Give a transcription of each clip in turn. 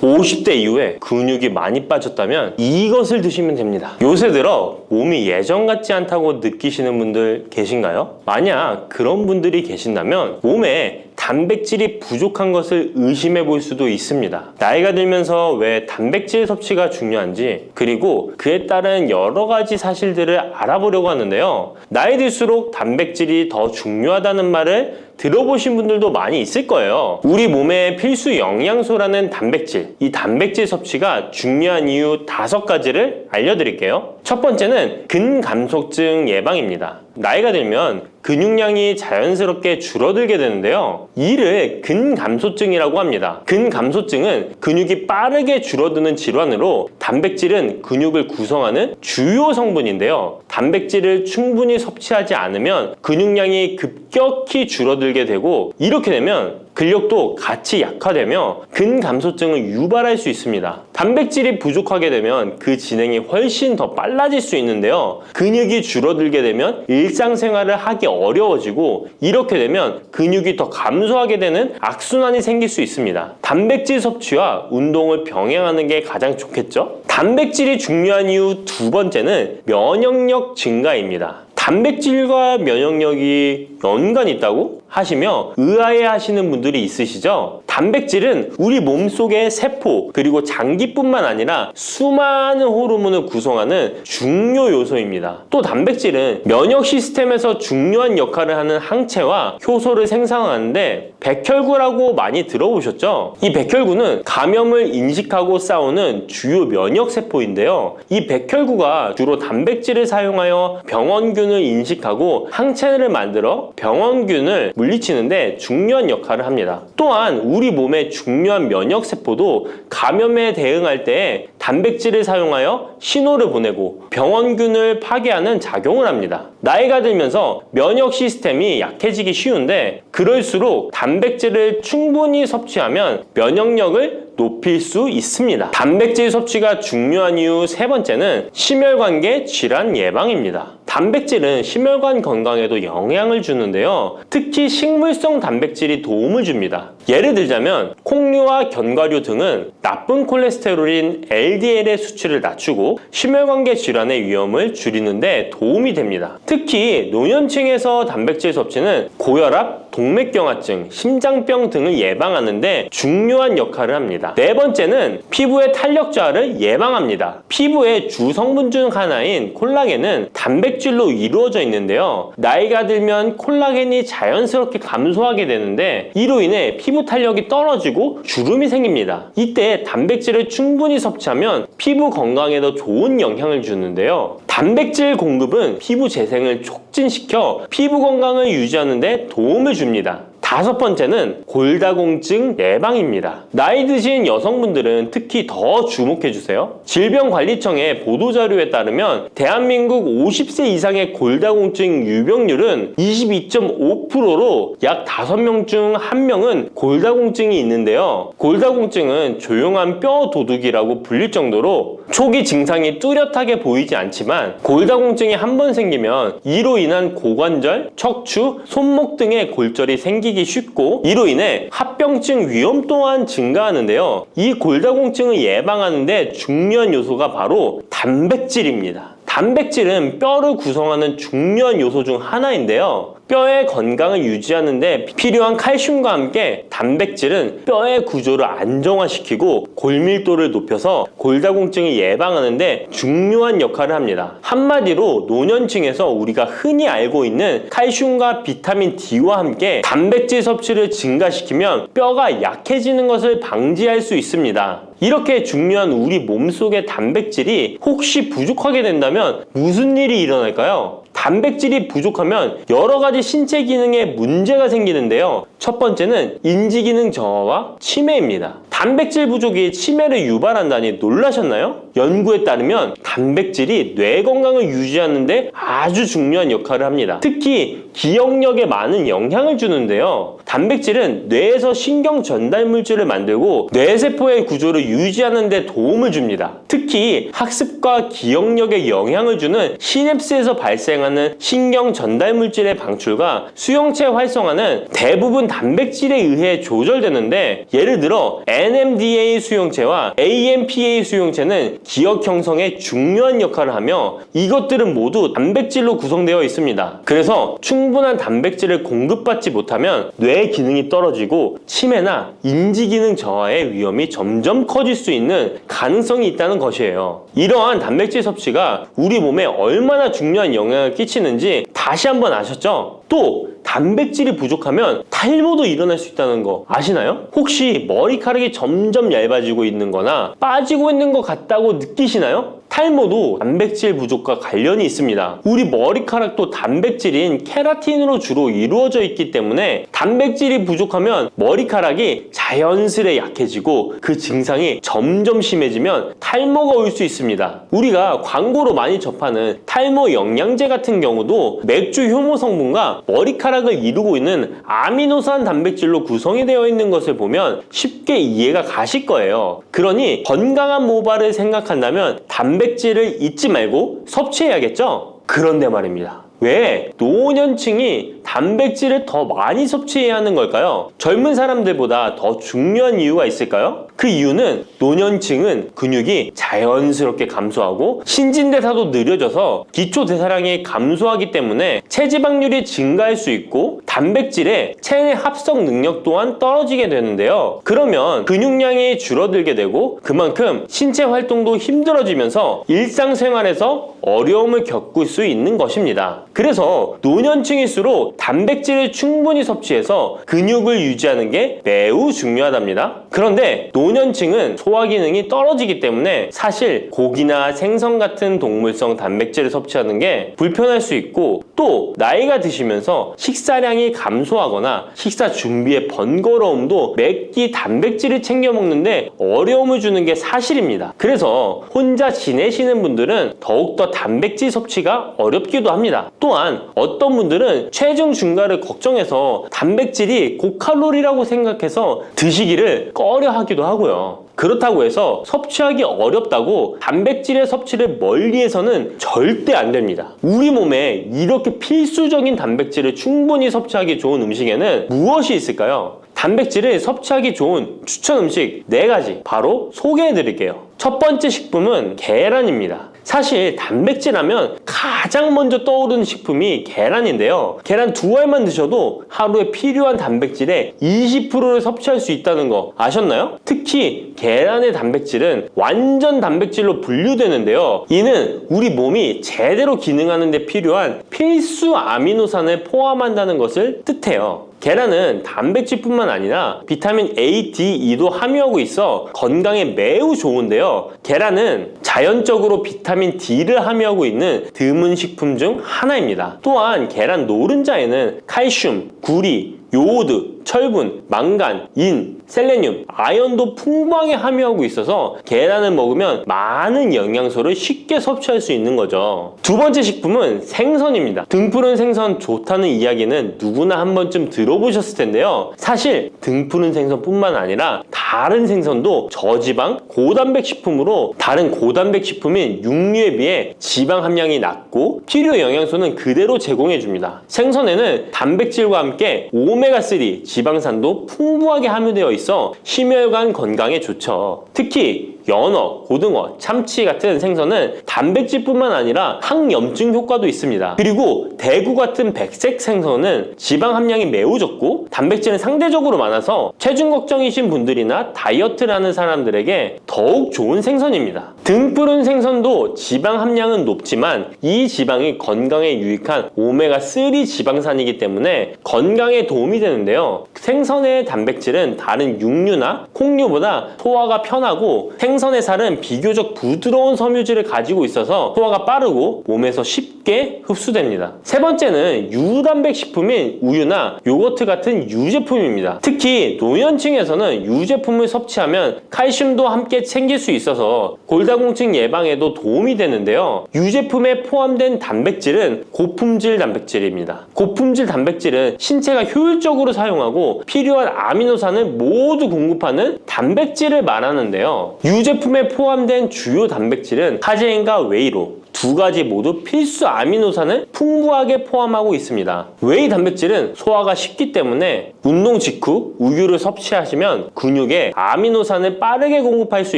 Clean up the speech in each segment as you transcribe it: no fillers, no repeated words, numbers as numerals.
50대 이후에 근육이 많이 빠졌다면 이것을 드시면 됩니다. 요새 들어 몸이 예전 같지 않다고 느끼시는 분들 계신가요? 만약 그런 분들이 계신다면 몸에 단백질이 부족한 것을 의심해 볼 수도 있습니다. 나이가 들면서 왜 단백질 섭취가 중요한지, 그리고 그에 따른 여러 가지 사실들을 알아보려고 하는데요. 나이 들수록 단백질이 더 중요하다는 말을 들어보신 분들도 많이 있을 거예요. 우리 몸의 필수 영양소라는 단백질, 이 단백질 섭취가 중요한 이유 5가지를 알려드릴게요. 첫 번째는 근감소증 예방입니다. 나이가 들면 근육량이 자연스럽게 줄어들게 되는데요. 이를 근감소증이라고 합니다. 근감소증은 근육이 빠르게 줄어드는 질환으로 단백질은 근육을 구성하는 주요 성분인데요. 단백질을 충분히 섭취하지 않으면 근육량이 급격히 줄어들게 되고, 이렇게 되면 근력도 같이 약화되며 근감소증을 유발할 수 있습니다. 단백질이 부족하게 되면 그 진행이 훨씬 더 빨라질 수 있는데요. 근육이 줄어들게 되면 일상생활을 하기 어려워지고, 이렇게 되면 근육이 더 감소하게 되는 악순환이 생길 수 있습니다. 단백질 섭취와 운동을 병행하는 게 가장 좋겠죠? 단백질이 중요한 이유 2번째는 면역력 증가입니다. 단백질과 면역력이 연관이 있다고 하시며 의아해 하시는 분들이 있으시죠? 단백질은 우리 몸속의 세포 그리고 장기뿐만 아니라 수많은 호르몬을 구성하는 중요 요소입니다. 또 단백질은 면역 시스템에서 중요한 역할을 하는 항체와 효소를 생성하는데 백혈구라고 많이 들어보셨죠? 이 백혈구는 감염을 인식하고 싸우는 주요 면역 세포인데요. 이 백혈구가 주로 단백질을 사용하여 병원균을 인식하고 항체를 만들어 병원균을 물리치는데 중요한 역할을 합니다. 또한 우리 몸의 중요한 면역 세포도 감염에 대응할 때 단백질을 사용하여 신호를 보내고 병원균을 파괴하는 작용을 합니다. 나이가 들면서 면역 시스템이 약해지기 쉬운데, 그럴수록 단백질을 충분히 섭취하면 면역력을 높일 수 있습니다. 단백질 섭취가 중요한 이유 3번째는 심혈관계 질환 예방입니다. 단백질은 심혈관 건강에도 영향을 주는데요. 특히 식물성 단백질이 도움을 줍니다. 예를 들자면 콩류와 견과류 등은 나쁜 콜레스테롤인 LDL의 수치를 낮추고 심혈관계 질환의 위험을 줄이는데 도움이 됩니다. 특히 노년층에서 단백질 섭취는 고혈압, 동맥경화증, 심장병 등을 예방하는 데 중요한 역할을 합니다. 4번째는 피부의 탄력 저하를 예방합니다. 피부의 주 성분 중 하나인 콜라겐은 단백질로 이루어져 있는데요. 나이가 들면 콜라겐이 자연스럽게 감소하게 되는데, 이로 인해 피부 탄력이 떨어지고 주름이 생깁니다. 이때 단백질을 충분히 섭취하면 피부 건강에도 좋은 영향을 주는데요. 단백질 공급은 피부 재생을 촉진시켜 피부 건강을 유지하는 데 도움을 줍니다. 5번째는 골다공증 예방입니다. 나이 드신 여성분들은 특히 더 주목해주세요. 질병관리청의 보도자료에 따르면 대한민국 50세 이상의 골다공증 유병률은 22.5%로 약 5명 중 1명은 골다공증이 있는데요. 골다공증은 조용한 뼈 도둑이라고 불릴 정도로 초기 증상이 뚜렷하게 보이지 않지만, 골다공증이 한 번 생기면 이로 인한 고관절, 척추, 손목 등의 골절이 생기기 쉽고, 이로 인해 합병증 위험 또한 증가하는데요. 이 골다공증을 예방하는 데 중요한 요소가 바로 단백질입니다. 단백질은 뼈를 구성하는 중요한 요소 중 하나인데요. 뼈의 건강을 유지하는 데 필요한 칼슘과 함께 단백질은 뼈의 구조를 안정화시키고 골밀도를 높여서 골다공증을 예방하는 데 중요한 역할을 합니다. 한마디로 노년층에서 우리가 흔히 알고 있는 칼슘과 비타민 D와 함께 단백질 섭취를 증가시키면 뼈가 약해지는 것을 방지할 수 있습니다. 이렇게 중요한 우리 몸속의 단백질이 혹시 부족하게 된다면 무슨 일이 일어날까요? 단백질이 부족하면 여러 가지 신체 기능에 문제가 생기는데요. 첫 번째는 인지 기능 저하와 치매입니다. 단백질 부족이 치매를 유발한다니 놀라셨나요? 연구에 따르면 단백질이 뇌 건강을 유지하는 데 아주 중요한 역할을 합니다. 특히 기억력에 많은 영향을 주는데요. 단백질은 뇌에서 신경 전달 물질을 만들고 뇌세포의 구조를 유지하는 데 도움을 줍니다. 특히 학습과 기억력에 영향을 주는 시냅스에서 발생하는 신경 전달 물질의 방출과 수용체 활성화는 대부분 단백질에 의해 조절되는데, 예를 들어 NMDA 수용체와 AMPA 수용체는 기억 형성에 중요한 역할을 하며 이것들은 모두 단백질로 구성되어 있습니다. 그래서 충분한 단백질을 공급받지 못하면 뇌 기능이 떨어지고 치매나 인지 기능 저하의 위험이 점점 커질 수 있는 가능성이 있다는 것이에요. 이러한 단백질 섭취가 우리 몸에 얼마나 중요한 영향을 끼치는지 다시 한번 아셨죠? 또 단백질이 부족하면 탈모도 일어날 수 있다는 거 아시나요? 혹시 머리카락이 점점 얇아지고 있는 거나 빠지고 있는 것 같다고 느끼시나요? 탈모도 단백질 부족과 관련이 있습니다. 우리 머리카락도 단백질인 케라틴으로 주로 이루어져 있기 때문에 단백질이 부족하면 머리카락이 자연스레 약해지고 그 증상이 점점 심해지면 탈모가 올 수 있습니다. 우리가 광고로 많이 접하는 탈모 영양제 같은 경우도 맥주 효모 성분과 머리카락을 이루고 있는 아미노산 단백질로 구성이 되어 있는 것을 보면 쉽게 이해가 가실 거예요. 그러니 건강한 모발을 생각한다면 단백질을 잊지 말고 섭취해야겠죠? 그런데 말입니다. 왜 노년층이 단백질을 더 많이 섭취해야 하는 걸까요? 젊은 사람들보다 더 중요한 이유가 있을까요? 그 이유는 노년층은 근육이 자연스럽게 감소하고 신진대사도 느려져서 기초대사량이 감소하기 때문에 체지방률이 증가할 수 있고 단백질의 체내 합성 능력 또한 떨어지게 되는데요. 그러면 근육량이 줄어들게 되고 그만큼 신체 활동도 힘들어지면서 일상생활에서 어려움을 겪을 수 있는 것입니다. 그래서 노년층일수록 단백질을 충분히 섭취해서 근육을 유지하는 게 매우 중요하답니다. 그런데 노년층은 소화 기능이 떨어지기 때문에 사실 고기나 생선 같은 동물성 단백질을 섭취하는 게 불편할 수 있고 또 나이가 드시면서 식사량이 감소하거나 식사 준비의 번거로움도 매끼 단백질을 챙겨 먹는데 어려움을 주는 게 사실입니다. 그래서 혼자 지내시는 분들은 더욱더 단백질 섭취가 어렵기도 합니다. 또한 어떤 분들은 체중 증가를 걱정해서 단백질이 고칼로리라고 생각해서 드시기를 꺼려 하기도 하고요. 그렇다고 해서 섭취하기 어렵다고 단백질의 섭취를 멀리해서는 절대 안 됩니다. 우리 몸에 이렇게 필수적인 단백질을 충분히 섭취하기 좋은 음식에는 무엇이 있을까요? 단백질을 섭취하기 좋은 추천 음식 4가지 바로 소개해 드릴게요. 첫 번째 식품은 계란입니다. 사실 단백질 하면 가장 먼저 떠오르는 식품이 계란인데요. 계란 2알만 드셔도 하루에 필요한 단백질의 20%를 섭취할 수 있다는 거 아셨나요? 특히 계란의 단백질은 완전 단백질로 분류되는데요. 이는 우리 몸이 제대로 기능하는 데 필요한 필수 아미노산을 포함한다는 것을 뜻해요. 계란은 단백질뿐만 아니라 비타민 A, D, E도 함유하고 있어 건강에 매우 좋은데요. 계란은 자연적으로 비타민 D를 함유하고 있는 드문 식품 중 하나입니다. 또한 계란 노른자에는 칼슘, 구리, 요오드, 철분, 망간, 인, 셀레늄, 아연도 풍부하게 함유하고 있어서 계란을 먹으면 많은 영양소를 쉽게 섭취할 수 있는 거죠. 두 번째 식품은 생선입니다. 등푸른 생선 좋다는 이야기는 누구나 한 번쯤 들어보셨을 텐데요. 사실 등푸른 생선뿐만 아니라 다른 생선도 저지방, 고단백 식품으로 다른 고단백 식품인 육류에 비해 지방 함량이 낮고 필요 영양소는 그대로 제공해줍니다. 생선에는 단백질과 함께 오메가3 지방산도 풍부하게 함유되어 있어 심혈관 건강에 좋죠. 특히 연어, 고등어, 참치 같은 생선은 단백질뿐만 아니라 항염증 효과도 있습니다. 그리고 대구 같은 백색 생선은 지방 함량이 매우 적고 단백질은 상대적으로 많아서 체중 걱정이신 분들이나 다이어트를 하는 사람들에게 더욱 좋은 생선입니다. 등푸른 생선도 지방 함량은 높지만 이 지방이 건강에 유익한 오메가3 지방산이기 때문에 건강에 도움이 되는데요. 생선의 단백질은 다른 육류나 콩류보다 소화가 편하고 생선의 살은 비교적 부드러운 섬유질을 가지고 있어서 소화가 빠르고 몸에서 쉽게 흡수됩니다. 세 번째는 유단백 식품인 우유나 요거트 같은 유제품입니다. 특히 노년층에서는 유제품을 섭취하면 칼슘도 함께 챙길 수 있어서 골다공증 예방에도 도움이 되는데요. 유제품에 포함된 단백질은 고품질 단백질입니다. 고품질 단백질은 신체가 효율적으로 사용하고 필요한 아미노산을 모두 공급하는 단백질을 말하는데요. 유제품에 포함된 주요 단백질은 카제인과 웨이로 2가지 모두 필수 아미노산을 풍부하게 포함하고 있습니다. 웨이 단백질은 소화가 쉽기 때문에 운동 직후 우유를 섭취하시면 근육에 아미노산을 빠르게 공급할 수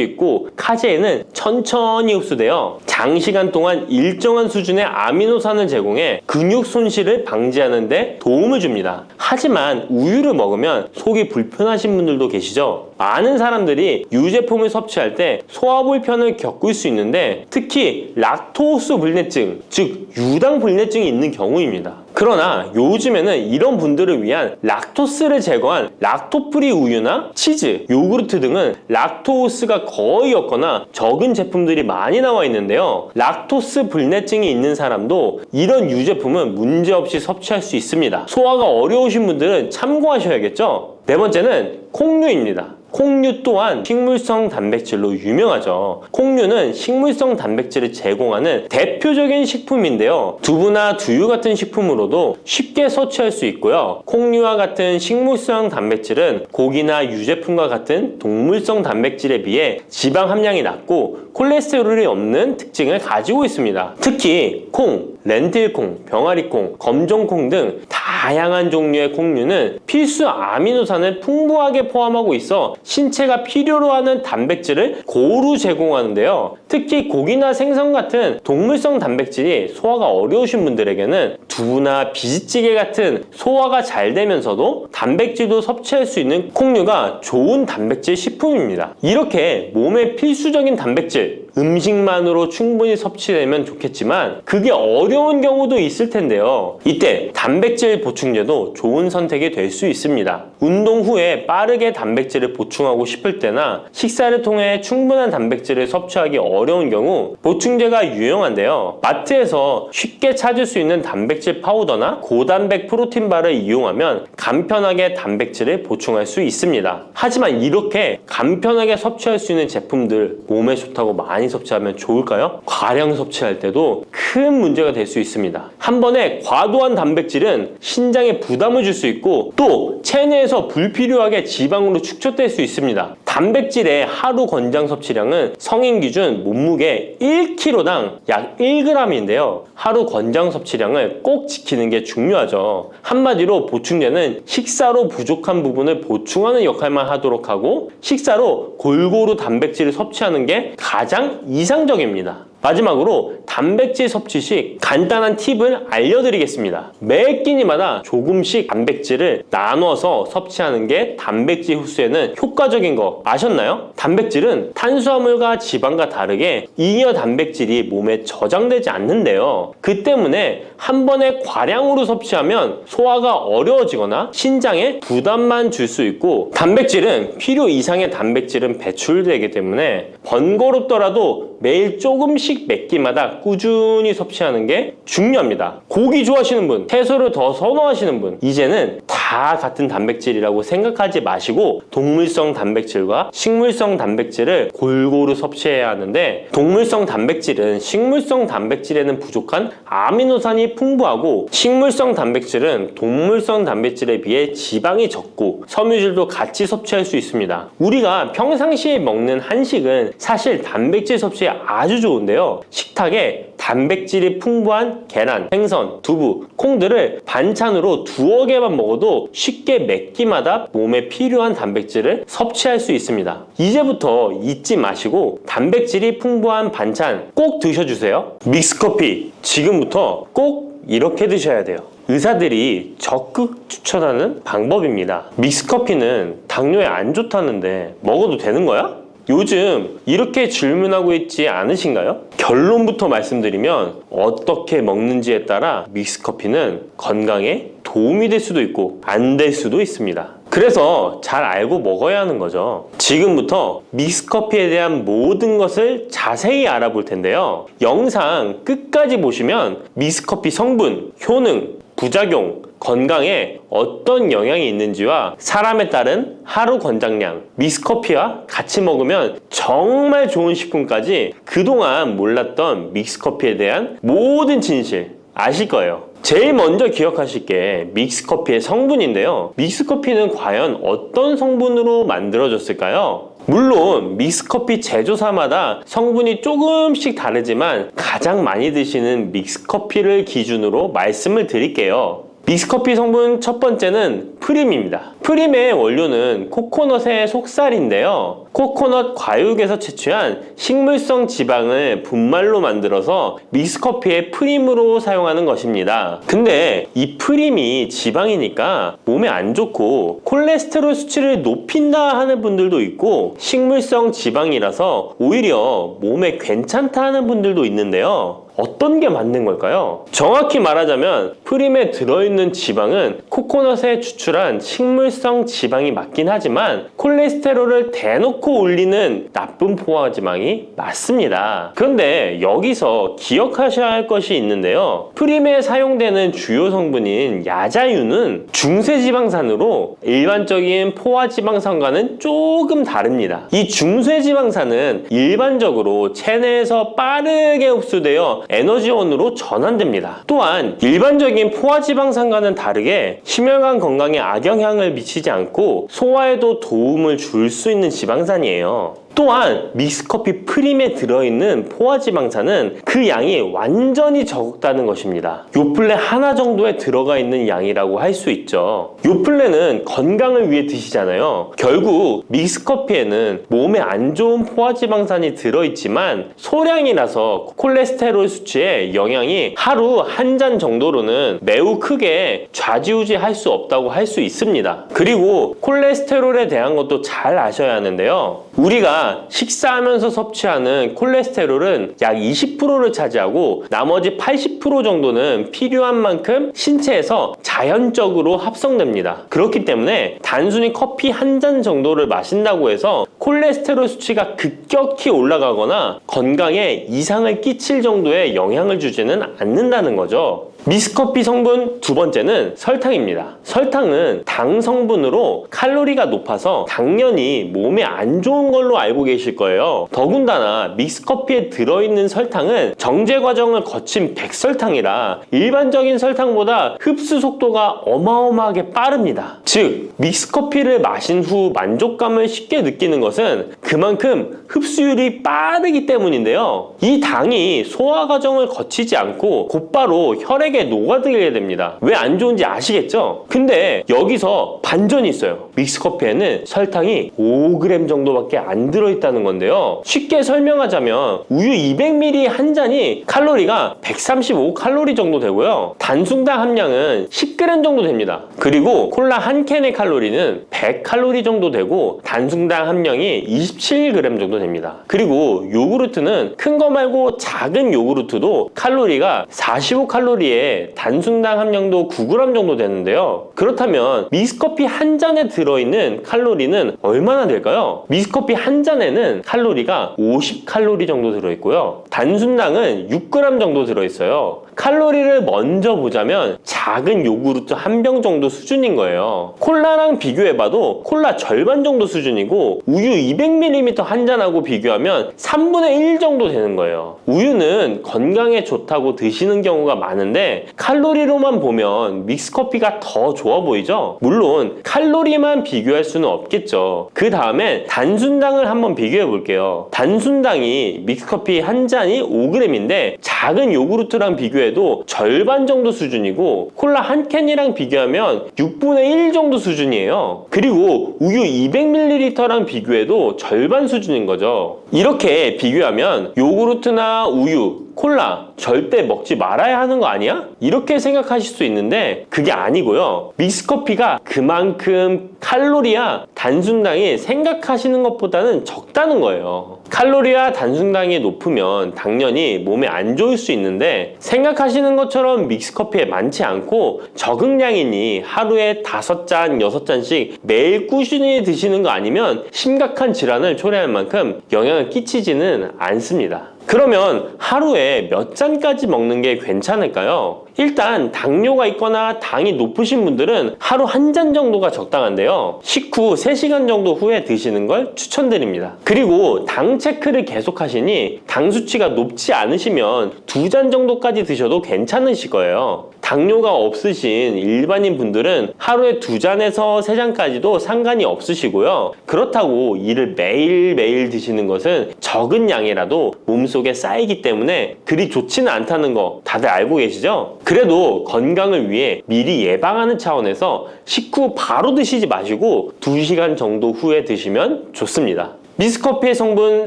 있고 카제인은 천천히 흡수되어 장시간 동안 일정한 수준의 아미노산을 제공해 근육 손실을 방지하는 데 도움을 줍니다. 하지만 우유를 먹으면 속이 불편하신 분들도 계시죠? 많은 사람들이 유제품을 섭취할 때 소화 불편을 겪을 수 있는데 특히 락토스 불내증, 즉 유당 불내증이 있는 경우입니다. 그러나 요즘에는 이런 분들을 위한 락토스를 제거한 락토프리 우유나 치즈, 요구르트 등은 락토스가 거의 없거나 적은 제품들이 많이 나와 있는데요. 락토스 불내증이 있는 사람도 이런 유제품은 문제없이 섭취할 수 있습니다. 소화가 어려우신 분들은 참고하셔야겠죠? 네 번째는 콩류입니다. 콩류 또한 식물성 단백질로 유명하죠. 콩류는 식물성 단백질을 제공하는 대표적인 식품인데요. 두부나 두유 같은 식품으로도 쉽게 섭취할 수 있고요. 콩류와 같은 식물성 단백질은 고기나 유제품과 같은 동물성 단백질에 비해 지방 함량이 낮고 콜레스테롤이 없는 특징을 가지고 있습니다. 특히 콩, 렌틸콩, 병아리콩, 검정콩 등 다양한 종류의 콩류는 필수 아미노산을 풍부하게 포함하고 있어 신체가 필요로 하는 단백질을 고루 제공하는데요. 특히 고기나 생선 같은 동물성 단백질이 소화가 어려우신 분들에게는 두부나 비지찌개 같은 소화가 잘 되면서도 단백질도 섭취할 수 있는 콩류가 좋은 단백질 식품입니다. 이렇게 몸에 필수적인 단백질, 음식만으로 충분히 섭취되면 좋겠지만 그게 어려운 경우도 있을 텐데요. 이때 단백질 보충제도 좋은 선택이 될 수 있습니다. 운동 후에 빠르게 단백질을 보충하고 싶을 때나 식사를 통해 충분한 단백질을 섭취하기 어려운 경우 보충제가 유용한데요. 마트에서 쉽게 찾을 수 있는 단백질 파우더나 고단백 프로틴바를 이용하면 간편하게 단백질을 보충할 수 있습니다. 하지만 이렇게 간편하게 섭취할 수 있는 제품들 몸에 좋다고 많이 섭취하면 좋을까요? 과량 섭취할 때도 큰 문제가 될 수 있습니다. 한 번에 과도한 단백질은 신장에 부담을 줄 수 있고 또 체내에서 불필요하게 지방으로 축적될 수 있습니다. 단백질의 하루 권장 섭취량은 성인 기준 몸무게 1kg당 약 1g인데요. 하루 권장 섭취량을 꼭 지키는 게 중요하죠. 한마디로 보충제는 식사로 부족한 부분을 보충하는 역할만 하도록 하고 식사로 골고루 단백질을 섭취하는 게 가장 이상적입니다. 마지막으로 단백질 섭취 시 간단한 팁을 알려드리겠습니다. 매 끼니마다 조금씩 단백질을 나눠서 섭취하는 게 단백질 흡수에는 효과적인 거 아셨나요? 단백질은 탄수화물과 지방과 다르게 잉여 단백질이 몸에 저장되지 않는데요. 그 때문에 한 번에 과량으로 섭취하면 소화가 어려워지거나 신장에 부담만 줄 수 있고 단백질은 필요 이상의 단백질은 배출되기 때문에 번거롭더라도 매일 조금씩 몇 끼마다 꾸준히 섭취하는 게 중요합니다. 고기 좋아하시는 분, 채소를 더 선호하시는 분, 이제는 다 같은 단백질이라고 생각하지 마시고 동물성 단백질과 식물성 단백질을 골고루 섭취해야 하는데 동물성 단백질은 식물성 단백질에는 부족한 아미노산이 풍부하고 식물성 단백질은 동물성 단백질에 비해 지방이 적고 섬유질도 같이 섭취할 수 있습니다. 우리가 평상시에 먹는 한식은 사실 단백질 섭취에 아주 좋은데요. 식탁에 단백질이 풍부한 계란, 생선, 두부, 콩들을 반찬으로 두어 개만 먹어도 쉽게 몇 끼마다 몸에 필요한 단백질을 섭취할 수 있습니다. 이제부터 잊지 마시고 단백질이 풍부한 반찬 꼭 드셔주세요. 믹스커피 지금부터 꼭 이렇게 드셔야 돼요. 의사들이 적극 추천하는 방법입니다. 믹스커피는 당뇨에 안 좋다는데 먹어도 되는 거야? 요즘 이렇게 질문하고 있지 않으신가요? 결론부터 말씀드리면 어떻게 먹는지에 따라 믹스커피는 건강에 도움이 될 수도 있고 안 될 수도 있습니다. 그래서 잘 알고 먹어야 하는 거죠. 지금부터 믹스커피에 대한 모든 것을 자세히 알아볼 텐데요. 영상 끝까지 보시면 믹스커피 성분, 효능, 부작용, 건강에 어떤 영향이 있는지와 사람에 따른 하루 권장량, 믹스커피와 같이 먹으면 정말 좋은 식품까지 그동안 몰랐던 믹스커피에 대한 모든 진실 아실 거예요. 제일 먼저 기억하실 게 믹스커피의 성분인데요. 믹스커피는 과연 어떤 성분으로 만들어졌을까요? 물론 믹스커피 제조사마다 성분이 조금씩 다르지만 가장 많이 드시는 믹스커피를 기준으로 말씀을 드릴게요. 믹스커피 성분 첫 번째는 프림입니다. 프림의 원료는 코코넛의 속살인데요. 코코넛 과육에서 채취한 식물성 지방을 분말로 만들어서 믹스커피의 프림으로 사용하는 것입니다. 근데 이 프림이 지방이니까 몸에 안 좋고 콜레스테롤 수치를 높인다 하는 분들도 있고, 식물성 지방이라서 오히려 몸에 괜찮다 하는 분들도 있는데요. 어떤 게 맞는 걸까요? 정확히 말하자면 프림에 들어있는 지방은 코코넛에 추출한 식물성 지방이 맞긴 하지만 콜레스테롤을 대놓고 올리는 나쁜 포화지방이 맞습니다. 그런데 여기서 기억하셔야 할 것이 있는데요. 프림에 사용되는 주요 성분인 야자유는 중쇄지방산으로 일반적인 포화지방산과는 조금 다릅니다. 이 중쇄지방산은 일반적으로 체내에서 빠르게 흡수되어 에너지원으로 전환됩니다. 또한 일반적인 포화지방산과는 다르게 심혈관 건강에 악영향을 미치지 않고 소화에도 도움을 줄 수 있는 지방산이에요. 또한 믹스커피 프림에 들어있는 포화지방산은 그 양이 완전히 적다는 것입니다. 요플레 하나 정도에 들어가 있는 양이라고 할 수 있죠. 요플레는 건강을 위해 드시잖아요. 결국 믹스커피에는 몸에 안 좋은 포화지방산이 들어있지만 소량이라서 콜레스테롤 수치에 영향이 하루 한 잔 정도로는 매우 크게 좌지우지할 수 없다고 할 수 있습니다. 그리고 콜레스테롤에 대한 것도 잘 아셔야 하는데요. 우리가 식사하면서 섭취하는 콜레스테롤은 약 20%를 차지하고 나머지 80% 정도는 필요한 만큼 신체에서 자연적으로 합성됩니다. 그렇기 때문에 단순히 커피 한 잔 정도를 마신다고 해서 콜레스테롤 수치가 급격히 올라가거나 건강에 이상을 끼칠 정도의 영향을 주지는 않는다는 거죠. 믹스커피 성분 두 번째는 설탕입니다. 설탕은 당 성분으로 칼로리가 높아서 당연히 몸에 안 좋은 걸로 알고 계실 거예요. 더군다나 믹스커피에 들어있는 설탕은 정제 과정을 거친 백설탕이라 일반적인 설탕보다 흡수 속도가 어마어마하게 빠릅니다. 즉 믹스커피를 마신 후 만족감을 쉽게 느끼는 것은 그만큼 흡수율이 빠르기 때문인데요. 이 당이 소화 과정을 거치지 않고 곧바로 혈액에 녹아들게 됩니다. 왜 안 좋은지 아시겠죠? 근데 여기서 반전이 있어요. 믹스커피에는 설탕이 5g 정도밖에 안 들어있다는 건데요. 쉽게 설명하자면 우유 200ml 한 잔이 칼로리가 135칼로리 정도 되고요. 단순당 함량은 10g 정도 됩니다. 그리고 콜라 한 캔의 칼로리는 100칼로리 정도 되고 단순당 함량이 27g 정도 됩니다. 그리고 요구르트는 큰 거 말고 작은 요구르트도 칼로리가 45칼로리에 단순당 함량도 9g 정도 되는데요. 그렇다면 믹스커피 한 잔에 들어있는 칼로리는 얼마나 될까요? 믹스커피 한 잔에는 칼로리가 50칼로리 정도 들어있고요. 단순당은 6g 정도 들어있어요. 칼로리를 먼저 보자면 작은 요구르트 한 병 정도 수준인 거예요. 콜라랑 비교해봐도 콜라 절반 정도 수준이고 우유 200ml 한 잔하고 비교하면 3분의 1 정도 되는 거예요. 우유는 건강에 좋다고 드시는 경우가 많은데 칼로리로만 보면 믹스커피가 더 좋아 보이죠? 물론 칼로리만 비교할 수는 없겠죠. 그 다음에 단순당을 한번 비교해 볼게요. 단순당이 믹스커피 한 잔이 5g인데 작은 요구르트랑 비교해도 절반 정도 수준이고 콜라 한 캔이랑 비교하면 6분의 1 정도 수준이에요. 그리고 우유 200ml랑 비교해도 절반 수준인 거죠. 이렇게 비교하면 요구르트나 우유, 콜라 절대 먹지 말아야 하는 거 아니야? 이렇게 생각하실 수 있는데 그게 아니고요. 믹스커피가 그만큼 칼로리와 단순당이 생각하시는 것보다는 적다는 거예요. 칼로리와 단순당이 높으면 당연히 몸에 안 좋을 수 있는데 생각하시는 것처럼 믹스커피에 많지 않고 적응량이니 하루에 5잔, 6잔씩 매일 꾸준히 드시는 거 아니면 심각한 질환을 초래할 만큼 영향을 끼치지는 않습니다. 그러면 하루에 몇 잔까지 먹는 게 괜찮을까요? 일단 당뇨가 있거나 당이 높으신 분들은 하루 한 잔 정도가 적당한데요. 식후 3시간 정도 후에 드시는 걸 추천드립니다. 그리고 당 체크를 계속 하시니 당 수치가 높지 않으시면 2잔 정도까지 드셔도 괜찮으실 거예요. 당뇨가 없으신 일반인 분들은 하루에 2잔에서 3잔까지도 상관이 없으시고요. 그렇다고 이를 매일매일 드시는 것은 적은 양이라도 몸속에 쌓이기 때문에 그리 좋지는 않다는 거 다들 알고 계시죠? 그래도 건강을 위해 미리 예방하는 차원에서 식후 바로 드시지 마시고 2시간 정도 후에 드시면 좋습니다. 믹스커피의 성분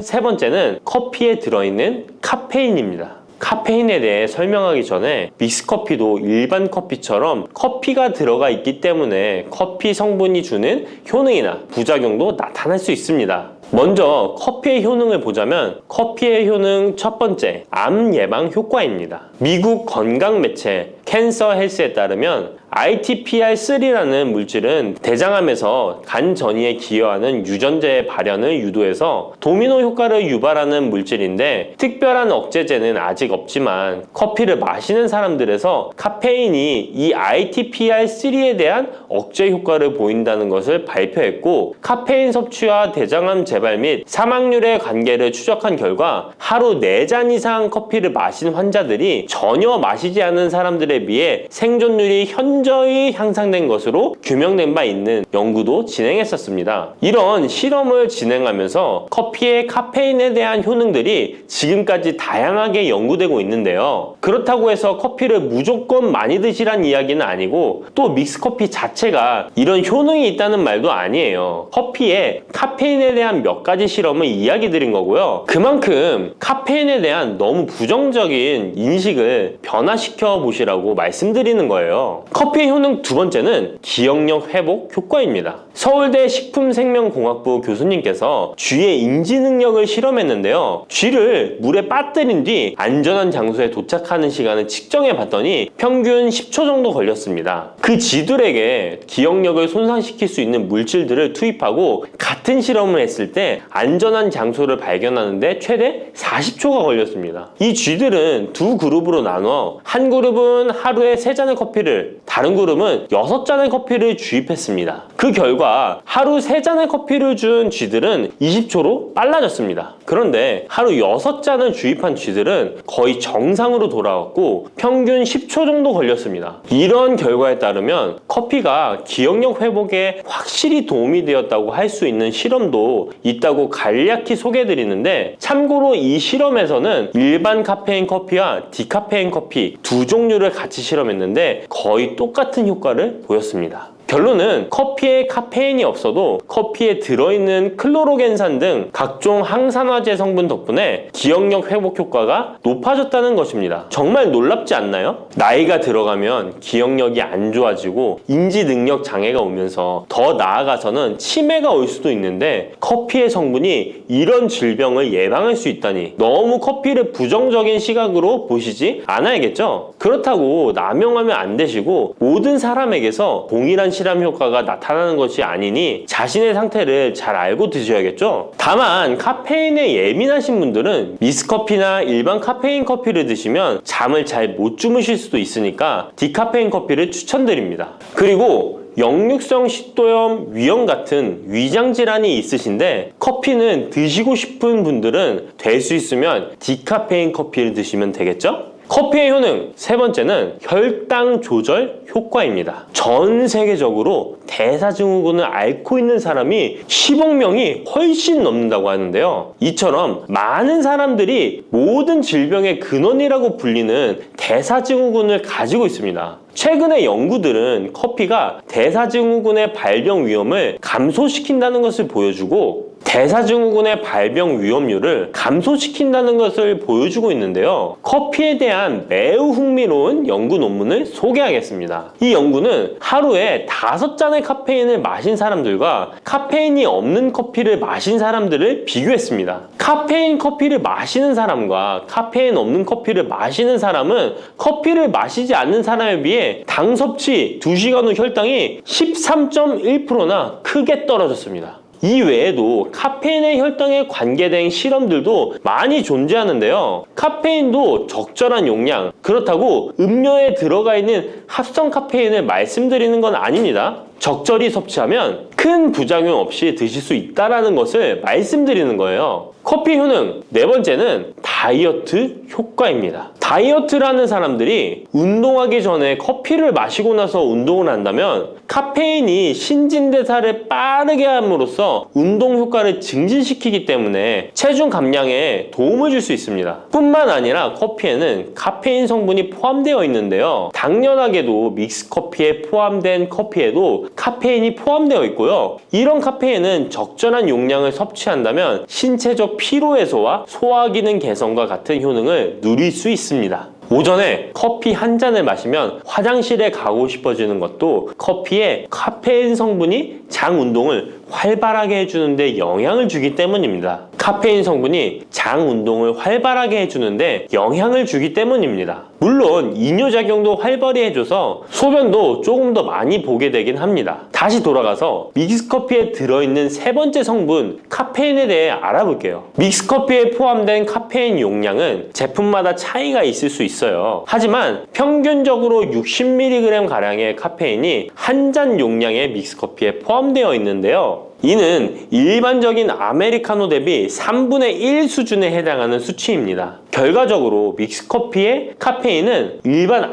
3번째는 커피에 들어있는 카페인입니다. 카페인에 대해 설명하기 전에 믹스커피도 일반 커피처럼 커피가 들어가 있기 때문에 커피 성분이 주는 효능이나 부작용도 나타날 수 있습니다. 먼저 커피의 효능을 보자면 커피의 효능 첫 번째, 암 예방 효과입니다. 미국 건강 매체 캔서 헬스에 따르면 ITPR3라는 물질은 대장암에서 간 전이에 기여하는 유전자의 발현을 유도해서 도미노 효과를 유발하는 물질인데 특별한 억제제는 아직 없지만 커피를 마시는 사람들에서 카페인이 이 ITPR3에 대한 억제 효과를 보인다는 것을 발표했고 카페인 섭취와 대장암 재발 및 사망률의 관계를 추적한 결과 하루 4잔 이상 커피를 마신 환자들이 전혀 마시지 않은 사람들에 비해 생존율이 현저히 향상된 것으로 규명된 바 있는 연구도 진행했었습니다. 이런 실험을 진행하면서 커피의 카페인에 대한 효능들이 지금까지 다양하게 연구되고 있는데요. 그렇다고 해서 커피를 무조건 많이 드시란 이야기는 아니고 또 믹스커피 자체가 이런 효능이 있다는 말도 아니에요. 커피에 카페인에 대한 몇 가지 실험을 이야기 드린 거고요. 그만큼 카페인에 대한 너무 부정적인 인식을 변화시켜 보시라고 말씀드리는 거예요. 커피의 효능 두 번째는 기억력 회복 효과입니다. 서울대 식품생명공학부 교수님께서 쥐의 인지 능력을 실험했는데요. 쥐를 물에 빠뜨린 뒤 안전한 장소에 도착하는 시간을 측정해 봤더니 평균 10초 정도 걸렸습니다. 그 쥐들에게 기억력을 손상시킬 수 있는 물질들을 투입하고 같은 실험을 했을 때 안전한 장소를 발견하는데 최대 40초가 걸렸습니다. 이 쥐들은 두 그룹으로 나눠 한 그룹은 하루에 3잔의 커피를, 다른 그룹은 6잔의 커피를 주입했습니다. 그 결과 하루 3잔의 커피를 준 쥐들은 20초로 빨라졌습니다. 그런데 하루 6잔을 주입한 쥐들은 거의 정상으로 돌아왔고 평균 10초 정도 걸렸습니다. 이런 결과에 따르면 커피가 기억력 회복에 확실히 도움이 되었다고 할 수 있는 실험도 있다고 간략히 소개해드리는데 참고로 이 실험에서는 일반 카페인 커피와 디카페인 커피 두 종류를 같이 실험했는데 거의 똑같은 효과를 보였습니다. 결론은 커피에 카페인이 없어도 커피에 들어있는 클로로겐산 등 각종 항산화제 성분 덕분에 기억력 회복 효과가 높아졌다는 것입니다. 정말 놀랍지 않나요? 나이가 들어가면 기억력이 안 좋아지고 인지 능력 장애가 오면서 더 나아가서는 치매가 올 수도 있는데 커피의 성분이 이런 질병을 예방할 수 있다니 너무 커피를 부정적인 시각으로 보시지 않아야겠죠? 그렇다고 남용하면 안 되시고 모든 사람에게서 동일한 실험 효과가 나타나는 것이 아니니 자신의 상태를 잘 알고 드셔야겠죠? 다만 카페인에 예민하신 분들은 믹스커피나 일반 카페인 커피를 드시면 잠을 잘 못 주무실 수도 있으니까 디카페인 커피를 추천드립니다. 그리고 역류성 식도염, 위염 같은 위장 질환이 있으신데 커피는 드시고 싶은 분들은 될 수 있으면 디카페인 커피를 드시면 되겠죠? 커피의 효능 세 번째는 혈당 조절 효과입니다. 전 세계적으로 대사증후군을 앓고 있는 사람이 10억 명이 훨씬 넘는다고 하는데요. 이처럼 많은 사람들이 모든 질병의 근원이라고 불리는 대사증후군을 가지고 있습니다. 최근의 연구들은 커피가 대사증후군의 발병 위험을 감소시킨다는 것을 보여주고 대사증후군의 발병 위험률을 감소시킨다는 것을 보여주고 있는데요. 커피에 대한 매우 흥미로운 연구 논문을 소개하겠습니다. 이 연구는 하루에 5잔의 카페인을 마신 사람들과 카페인이 없는 커피를 마신 사람들을 비교했습니다. 카페인 커피를 마시는 사람과 카페인 없는 커피를 마시는 사람은 커피를 마시지 않는 사람에 비해 당 섭취 2시간 후 혈당이 13.1%나 크게 떨어졌습니다. 이 외에도 카페인의 혈당에 관계된 실험들도 많이 존재하는데요. 카페인도 적절한 용량, 그렇다고 음료에 들어가 있는 합성 카페인을 말씀드리는 건 아닙니다. 적절히 섭취하면 큰 부작용 없이 드실 수 있다는 것을 말씀드리는 거예요. 커피 효능 네 번째는 다이어트 효과입니다. 다이어트라는 사람들이 운동하기 전에 커피를 마시고 나서 운동을 한다면 카페인이 신진대사를 빠르게 함으로써 운동 효과를 증진시키기 때문에 체중 감량에 도움을 줄 수 있습니다. 뿐만 아니라 커피에는 카페인 성분이 포함되어 있는데요. 당연하게도 믹스커피에 포함된 커피에도 카페인이 포함되어 있고요. 이런 카페인은 적절한 용량을 섭취한다면 신체적 피로 해소와 소화기능 개선과 같은 효능을 누릴 수 있습니다. 오전에 커피 한 잔을 마시면 화장실에 가고 싶어지는 것도 커피에 카페인 성분이 장 운동을 활발하게 해주는데 영향을 주기 때문입니다. 카페인 성분이 장 운동을 활발하게 해주는데 영향을 주기 때문입니다. 물론 이뇨작용도 활발히 해줘서 소변도 조금 더 많이 보게 되긴 합니다. 다시 돌아가서 믹스커피에 들어있는 세 번째 성분 카페인에 대해 알아볼게요. 믹스커피에 포함된 카페인 용량은 제품마다 차이가 있을 수 있어요. 하지만 평균적으로 60mg 가량의 카페인이 한 잔 용량의 믹스커피에 포함되어 있는데요. 이는 일반적인 아메리카노 대비 3분의 1 수준에 해당하는 수치입니다. 결과적으로 믹스커피의 카페인은 일반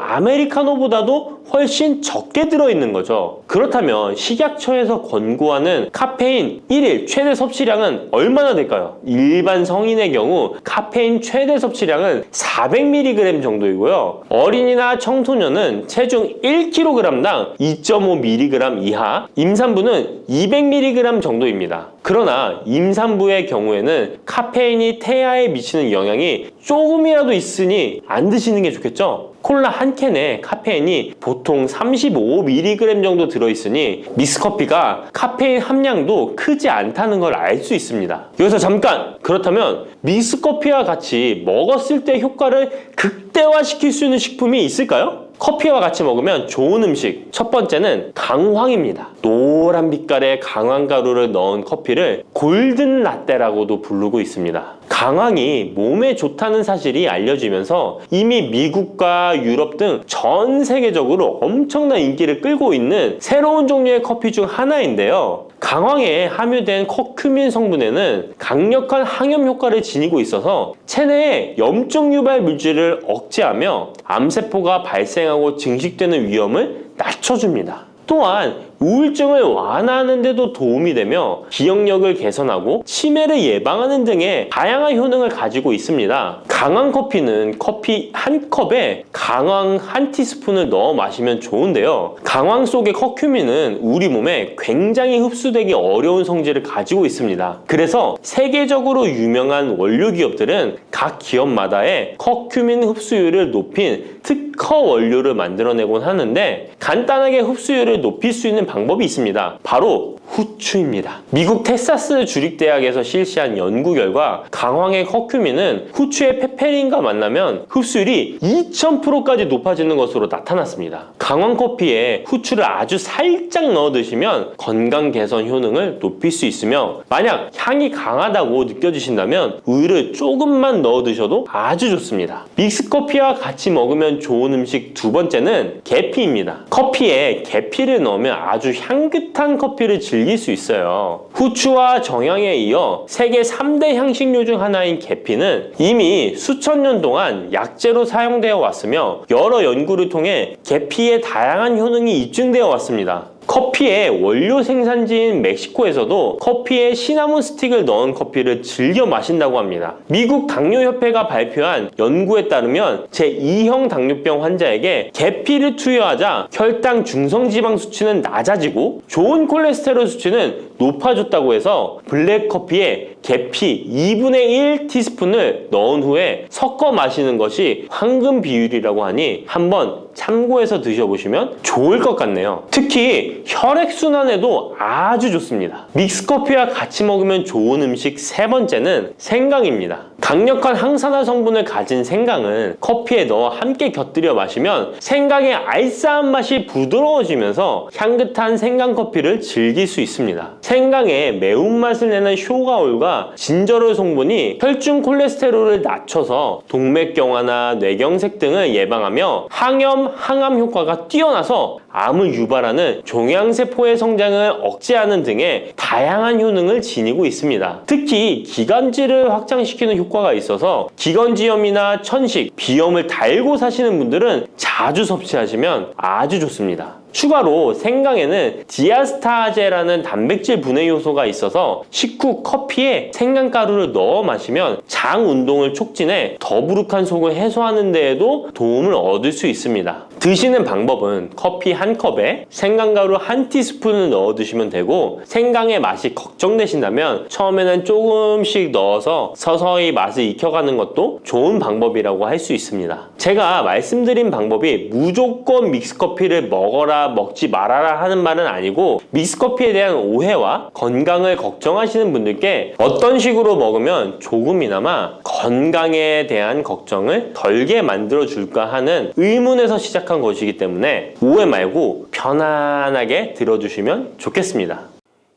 아메리카노보다도 훨씬 적게 들어있는 거죠. 그렇다면 식약처에서 권고하는 카페인 1일 최대 섭취량은 얼마나 될까요? 일반 성인의 경우 카페인 최대 섭취량은 400mg 정도이고요. 어린이나 청소년은 체중 1kg당 2.5mg 이하, 임산부는 200mg 정도입니다. 그러나 임산부의 경우에는 카페인이 태아에 미치는 영향이 조금이라도 있으니 안 드시는 게 좋겠죠? 콜라 한 캔에 카페인이 보통 35mg 정도 들어있으니 믹스커피가 카페인 함량도 크지 않다는 걸 알 수 있습니다. 여기서 잠깐! 그렇다면 믹스커피와 같이 먹었을 때 효과를 극대화시킬 수 있는 식품이 있을까요? 커피와 같이 먹으면 좋은 음식 첫 번째는 강황입니다. 노란 빛깔의 강황가루를 넣은 커피를 골든 라떼라고도 부르고 있습니다. 강황이 몸에 좋다는 사실이 알려지면서 이미 미국과 유럽 등 전 세계적으로 엄청난 인기를 끌고 있는 새로운 종류의 커피 중 하나인데요. 강황에 함유된 커큐민 성분에는 강력한 항염 효과를 지니고 있어서 체내의 염증 유발 물질을 억제하며 암세포가 발생하고 증식되는 위험을 낮춰줍니다. 또한 우울증을 완화하는 데도 도움이 되며 기억력을 개선하고 치매를 예방하는 등의 다양한 효능을 가지고 있습니다. 강황 커피는 커피 한 컵에 강황 한 티스푼을 넣어 마시면 좋은데요. 강황 속의 커큐민은 우리 몸에 굉장히 흡수되기 어려운 성질을 가지고 있습니다. 그래서 세계적으로 유명한 원료 기업들은 각 기업마다의 커큐민 흡수율을 높인 특허 원료를 만들어내곤 하는데 간단하게 흡수율을 높일 수 있는 방법이 있습니다. 바로 후추입니다. 미국 텍사스 주립대학에서 실시한 연구 결과 강황의 커큐민은 후추의 페페린과 만나면 흡수율이 2000%까지 높아지는 것으로 나타났습니다. 강황 커피에 후추를 아주 살짝 넣어 드시면 건강 개선 효능을 높일 수 있으며 만약 향이 강하다고 느껴지신다면 우유를 조금만 넣어 드셔도 아주 좋습니다. 믹스커피와 같이 먹으면 좋은 음식 두 번째는 계피입니다. 커피에 계피를 넣으면 아주 향긋한 커피를 즐길 수 있어요. 후추와 정향에 이어 세계 3대 향신료 중 하나인 계피는 이미 수천 년 동안 약재로 사용되어 왔으며 여러 연구를 통해 계피의 다양한 효능이 입증되어 왔습니다. 커피의 원료 생산지인 멕시코에서도 커피에 시나몬 스틱을 넣은 커피를 즐겨 마신다고 합니다. 미국 당뇨협회가 발표한 연구에 따르면 제2형 당뇨병 환자에게 계피를 투여하자 혈당 중성지방 수치는 낮아지고 좋은 콜레스테롤 수치는 높아졌다고 해서 블랙커피에 계피 2분의 1 티스푼을 넣은 후에 섞어 마시는 것이 황금 비율이라고 하니 한번 참고해서 드셔보시면 좋을 것 같네요. 특히 혈액순환에도 아주 좋습니다. 믹스커피와 같이 먹으면 좋은 음식 세 번째는 생강입니다. 강력한 항산화 성분을 가진 생강은 커피에 넣어 함께 곁들여 마시면 생강의 알싸한 맛이 부드러워지면서 향긋한 생강커피를 즐길 수 있습니다. 생강의 매운맛을 내는 효가올과 진저롤 성분이 혈중 콜레스테롤을 낮춰서 동맥경화나 뇌경색 등을 예방하며 항염, 항암 효과가 뛰어나서 암을 유발하는 종양세포의 성장을 억제하는 등의 다양한 효능을 지니고 있습니다. 특히 기관지를 확장시키는 효과가 있어서 기관지염이나 천식, 비염을 달고 사시는 분들은 자주 섭취하시면 아주 좋습니다. 추가로 생강에는 디아스타제라는 단백질 분해 요소가 있어서 식후 커피에 생강가루를 넣어 마시면 장 운동을 촉진해 더부룩한 속을 해소하는 데에도 도움을 얻을 수 있습니다. 드시는 방법은 커피 한 컵에 생강가루 한 티스푼을 넣어 드시면 되고, 생강의 맛이 걱정되신다면 처음에는 조금씩 넣어서 서서히 맛을 익혀가는 것도 좋은 방법이라고 할 수 있습니다. 제가 말씀드린 방법이 무조건 믹스커피를 먹어라 먹지 말아라 하는 말은 아니고, 믹스커피에 대한 오해와 건강을 걱정하시는 분들께 어떤 식으로 먹으면 조금이나마 건강에 대한 걱정을 덜게 만들어 줄까 하는 의문에서 시작한 것이기 때문에 오해 말고 편안하게 들어주시면 좋겠습니다.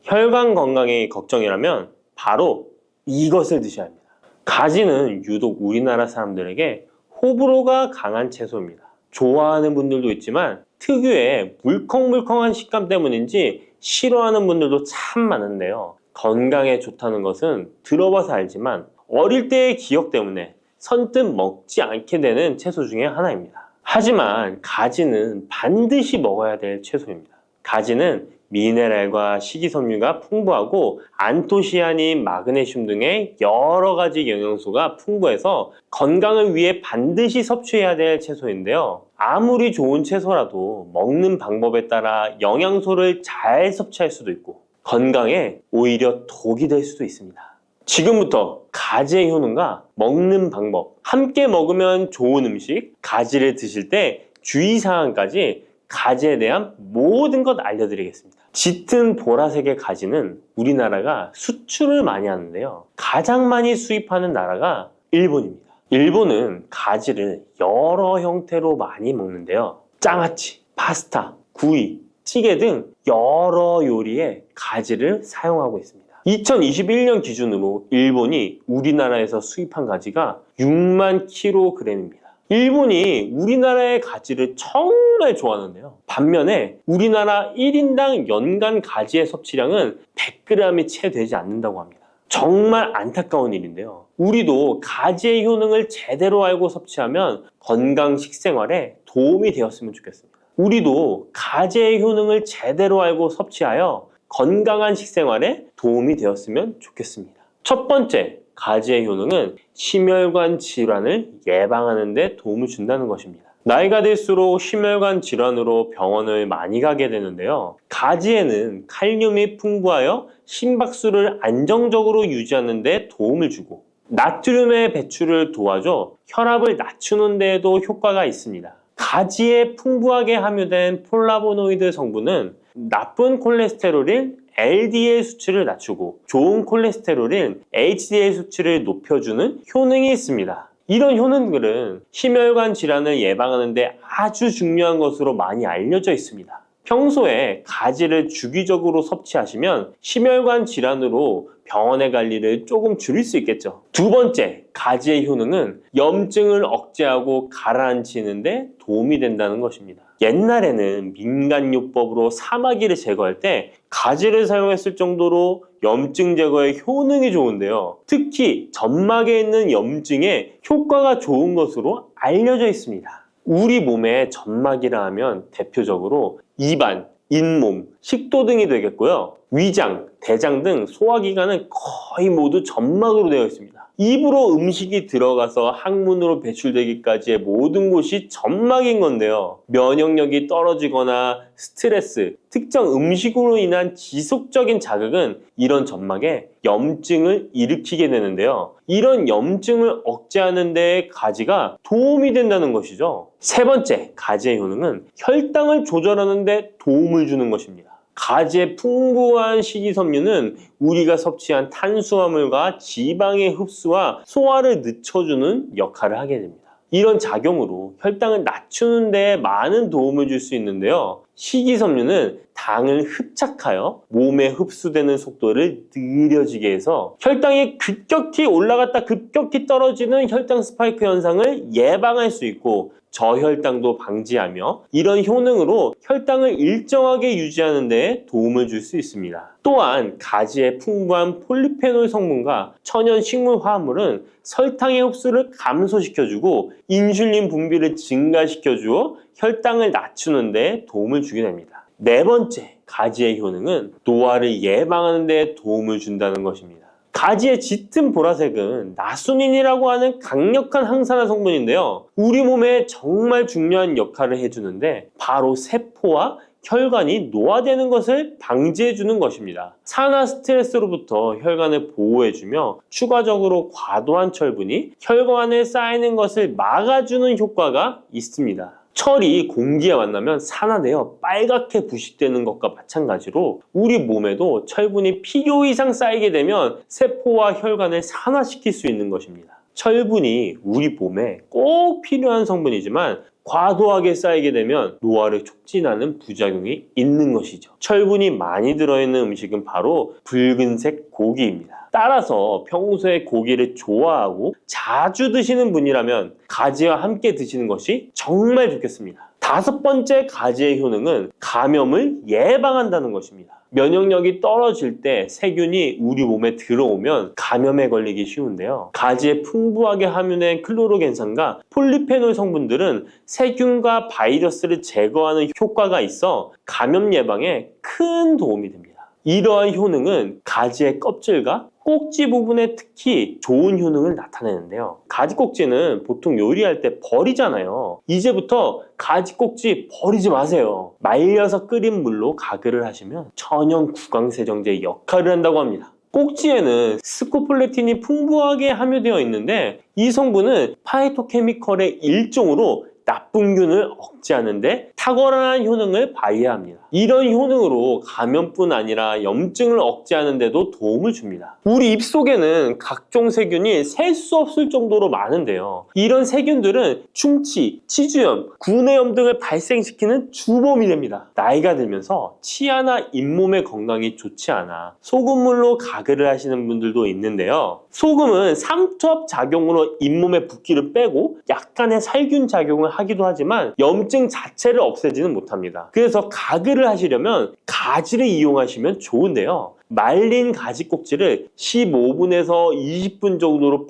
혈관 건강이 걱정이라면 바로 이것을 드셔야 합니다. 가지는 유독 우리나라 사람들에게 호불호가 강한 채소입니다. 좋아하는 분들도 있지만 특유의 물컹물컹한 식감 때문인지 싫어하는 분들도 참 많은데요. 건강에 좋다는 것은 들어봐서 알지만 어릴 때의 기억 때문에 선뜻 먹지 않게 되는 채소 중에 하나입니다. 하지만 가지는 반드시 먹어야 될 채소입니다. 가지는 미네랄과 식이섬유가 풍부하고 안토시아닌, 마그네슘 등의 여러 가지 영양소가 풍부해서 건강을 위해 반드시 섭취해야 될 채소인데요. 아무리 좋은 채소라도 먹는 방법에 따라 영양소를 잘 섭취할 수도 있고 건강에 오히려 독이 될 수도 있습니다. 지금부터 가지의 효능과 먹는 방법, 함께 먹으면 좋은 음식, 가지를 드실 때 주의사항까지 가지에 대한 모든 것 알려드리겠습니다. 짙은 보라색의 가지는 우리나라가 수출을 많이 하는데요. 가장 많이 수입하는 나라가 일본입니다. 일본은 가지를 여러 형태로 많이 먹는데요. 장아찌, 파스타, 구이, 찌개 등 여러 요리에 가지를 사용하고 있습니다. 2021년 기준으로 일본이 우리나라에서 수입한 가지가 6만 kg입니다. 일본이 우리나라의 가지를 정말 좋아하는데요. 반면에 우리나라 1인당 연간 가지의 섭취량은 100g이 채 되지 않는다고 합니다. 정말 안타까운 일인데요. 우리도 가지의 효능을 제대로 알고 섭취하면 건강 식생활에 도움이 되었으면 좋겠습니다. 우리도 가지의 효능을 제대로 알고 섭취하여 건강한 식생활에 도움이 되었으면 좋겠습니다. 첫 번째, 가지의 효능은 심혈관 질환을 예방하는 데 도움을 준다는 것입니다. 나이가 들수록 심혈관 질환으로 병원을 많이 가게 되는데요. 가지에는 칼륨이 풍부하여 심박수를 안정적으로 유지하는 데 도움을 주고 나트륨의 배출을 도와줘 혈압을 낮추는 데에도 효과가 있습니다. 가지에 풍부하게 함유된 폴라보노이드 성분은 나쁜 콜레스테롤인 LDL 수치를 낮추고 좋은 콜레스테롤인 HDL 수치를 높여주는 효능이 있습니다. 이런 효능들은 심혈관 질환을 예방하는 데 아주 중요한 것으로 많이 알려져 있습니다. 평소에 가지를 주기적으로 섭취하시면 심혈관 질환으로 병원에 갈 일을 조금 줄일 수 있겠죠. 두 번째, 가지의 효능은 염증을 억제하고 가라앉히는 데 도움이 된다는 것입니다. 옛날에는 민간요법으로 사마귀를 제거할 때 가지를 사용했을 정도로 염증 제거에 효능이 좋은데요. 특히 점막에 있는 염증에 효과가 좋은 것으로 알려져 있습니다. 우리 몸에 점막이라 하면 대표적으로 입안, 잇몸, 식도 등이 되겠고요. 위장, 대장 등 소화기관은 거의 모두 점막으로 되어 있습니다. 입으로 음식이 들어가서 항문으로 배출되기까지의 모든 곳이 점막인 건데요. 면역력이 떨어지거나 스트레스, 특정 음식으로 인한 지속적인 자극은 이런 점막에 염증을 일으키게 되는데요. 이런 염증을 억제하는 데 가지가 도움이 된다는 것이죠. 세 번째, 가지의 효능은 혈당을 조절하는 데 도움을 주는 것입니다. 가지의 풍부한 식이섬유는 우리가 섭취한 탄수화물과 지방의 흡수와 소화를 늦춰주는 역할을 하게 됩니다. 이런 작용으로 혈당을 낮추는 데 많은 도움을 줄 수 있는데요. 식이섬유는 당을 흡착하여 몸에 흡수되는 속도를 느려지게 해서 혈당이 급격히 올라갔다 급격히 떨어지는 혈당 스파이크 현상을 예방할 수 있고 저혈당도 방지하며 이런 효능으로 혈당을 일정하게 유지하는 데 도움을 줄 수 있습니다. 또한 가지의 풍부한 폴리페놀 성분과 천연 식물 화합물은 설탕의 흡수를 감소시켜주고 인슐린 분비를 증가시켜주어 혈당을 낮추는 데 도움을 주게 됩니다. 네 번째, 가지의 효능은 노화를 예방하는 데 도움을 준다는 것입니다. 가지의 짙은 보라색은 나수닌이라고 하는 강력한 항산화 성분인데요. 우리 몸에 정말 중요한 역할을 해주는데 바로 세포와 혈관이 노화되는 것을 방지해주는 것입니다. 산화 스트레스로부터 혈관을 보호해주며 추가적으로 과도한 철분이 혈관에 쌓이는 것을 막아주는 효과가 있습니다. 철이 공기에 만나면 산화되어 빨갛게 부식되는 것과 마찬가지로 우리 몸에도 철분이 필요 이상 쌓이게 되면 세포와 혈관을 산화시킬 수 있는 것입니다. 철분이 우리 몸에 꼭 필요한 성분이지만 과도하게 쌓이게 되면 노화를 촉진하는 부작용이 있는 것이죠. 철분이 많이 들어있는 음식은 바로 붉은색 고기입니다. 따라서 평소에 고기를 좋아하고 자주 드시는 분이라면 가지와 함께 드시는 것이 정말 좋겠습니다. 다섯 번째 가지의 효능은 감염을 예방한다는 것입니다. 면역력이 떨어질 때 세균이 우리 몸에 들어오면 감염에 걸리기 쉬운데요. 가지에 풍부하게 함유된 클로로겐산과 폴리페놀 성분들은 세균과 바이러스를 제거하는 효과가 있어 감염 예방에 큰 도움이 됩니다. 이러한 효능은 가지의 껍질과 꼭지 부분에 특히 좋은 효능을 나타내는데요. 가지 꼭지는 보통 요리할 때 버리잖아요. 이제부터 가지 꼭지 버리지 마세요. 말려서 끓인 물로 가글을 하시면 천연 구강세정제 역할을 한다고 합니다. 꼭지에는 스코폴레틴이 풍부하게 함유되어 있는데 이 성분은 파이토케미컬의 일종으로 나쁜 균을 억제하는데 탁월한 효능을 발휘합니다. 이런 효능으로 감염뿐 아니라 염증을 억제하는 데도 도움을 줍니다. 우리 입속에는 각종 세균이 셀 수 없을 정도로 많은데요. 이런 세균들은 충치, 치주염, 구내염 등을 발생시키는 주범이 됩니다. 나이가 들면서 치아나 잇몸의 건강이 좋지 않아 소금물로 가글을 하시는 분들도 있는데요. 소금은 삼투압 작용으로 잇몸의 붓기를 빼고 약간의 살균 작용을 하기도 하지만 염증 자체를 없애지는 못합니다. 그래서 가글을 하시려면 가지를 이용하시면 좋은데요. 말린 가지 꼭지를 15분에서 20분 정도로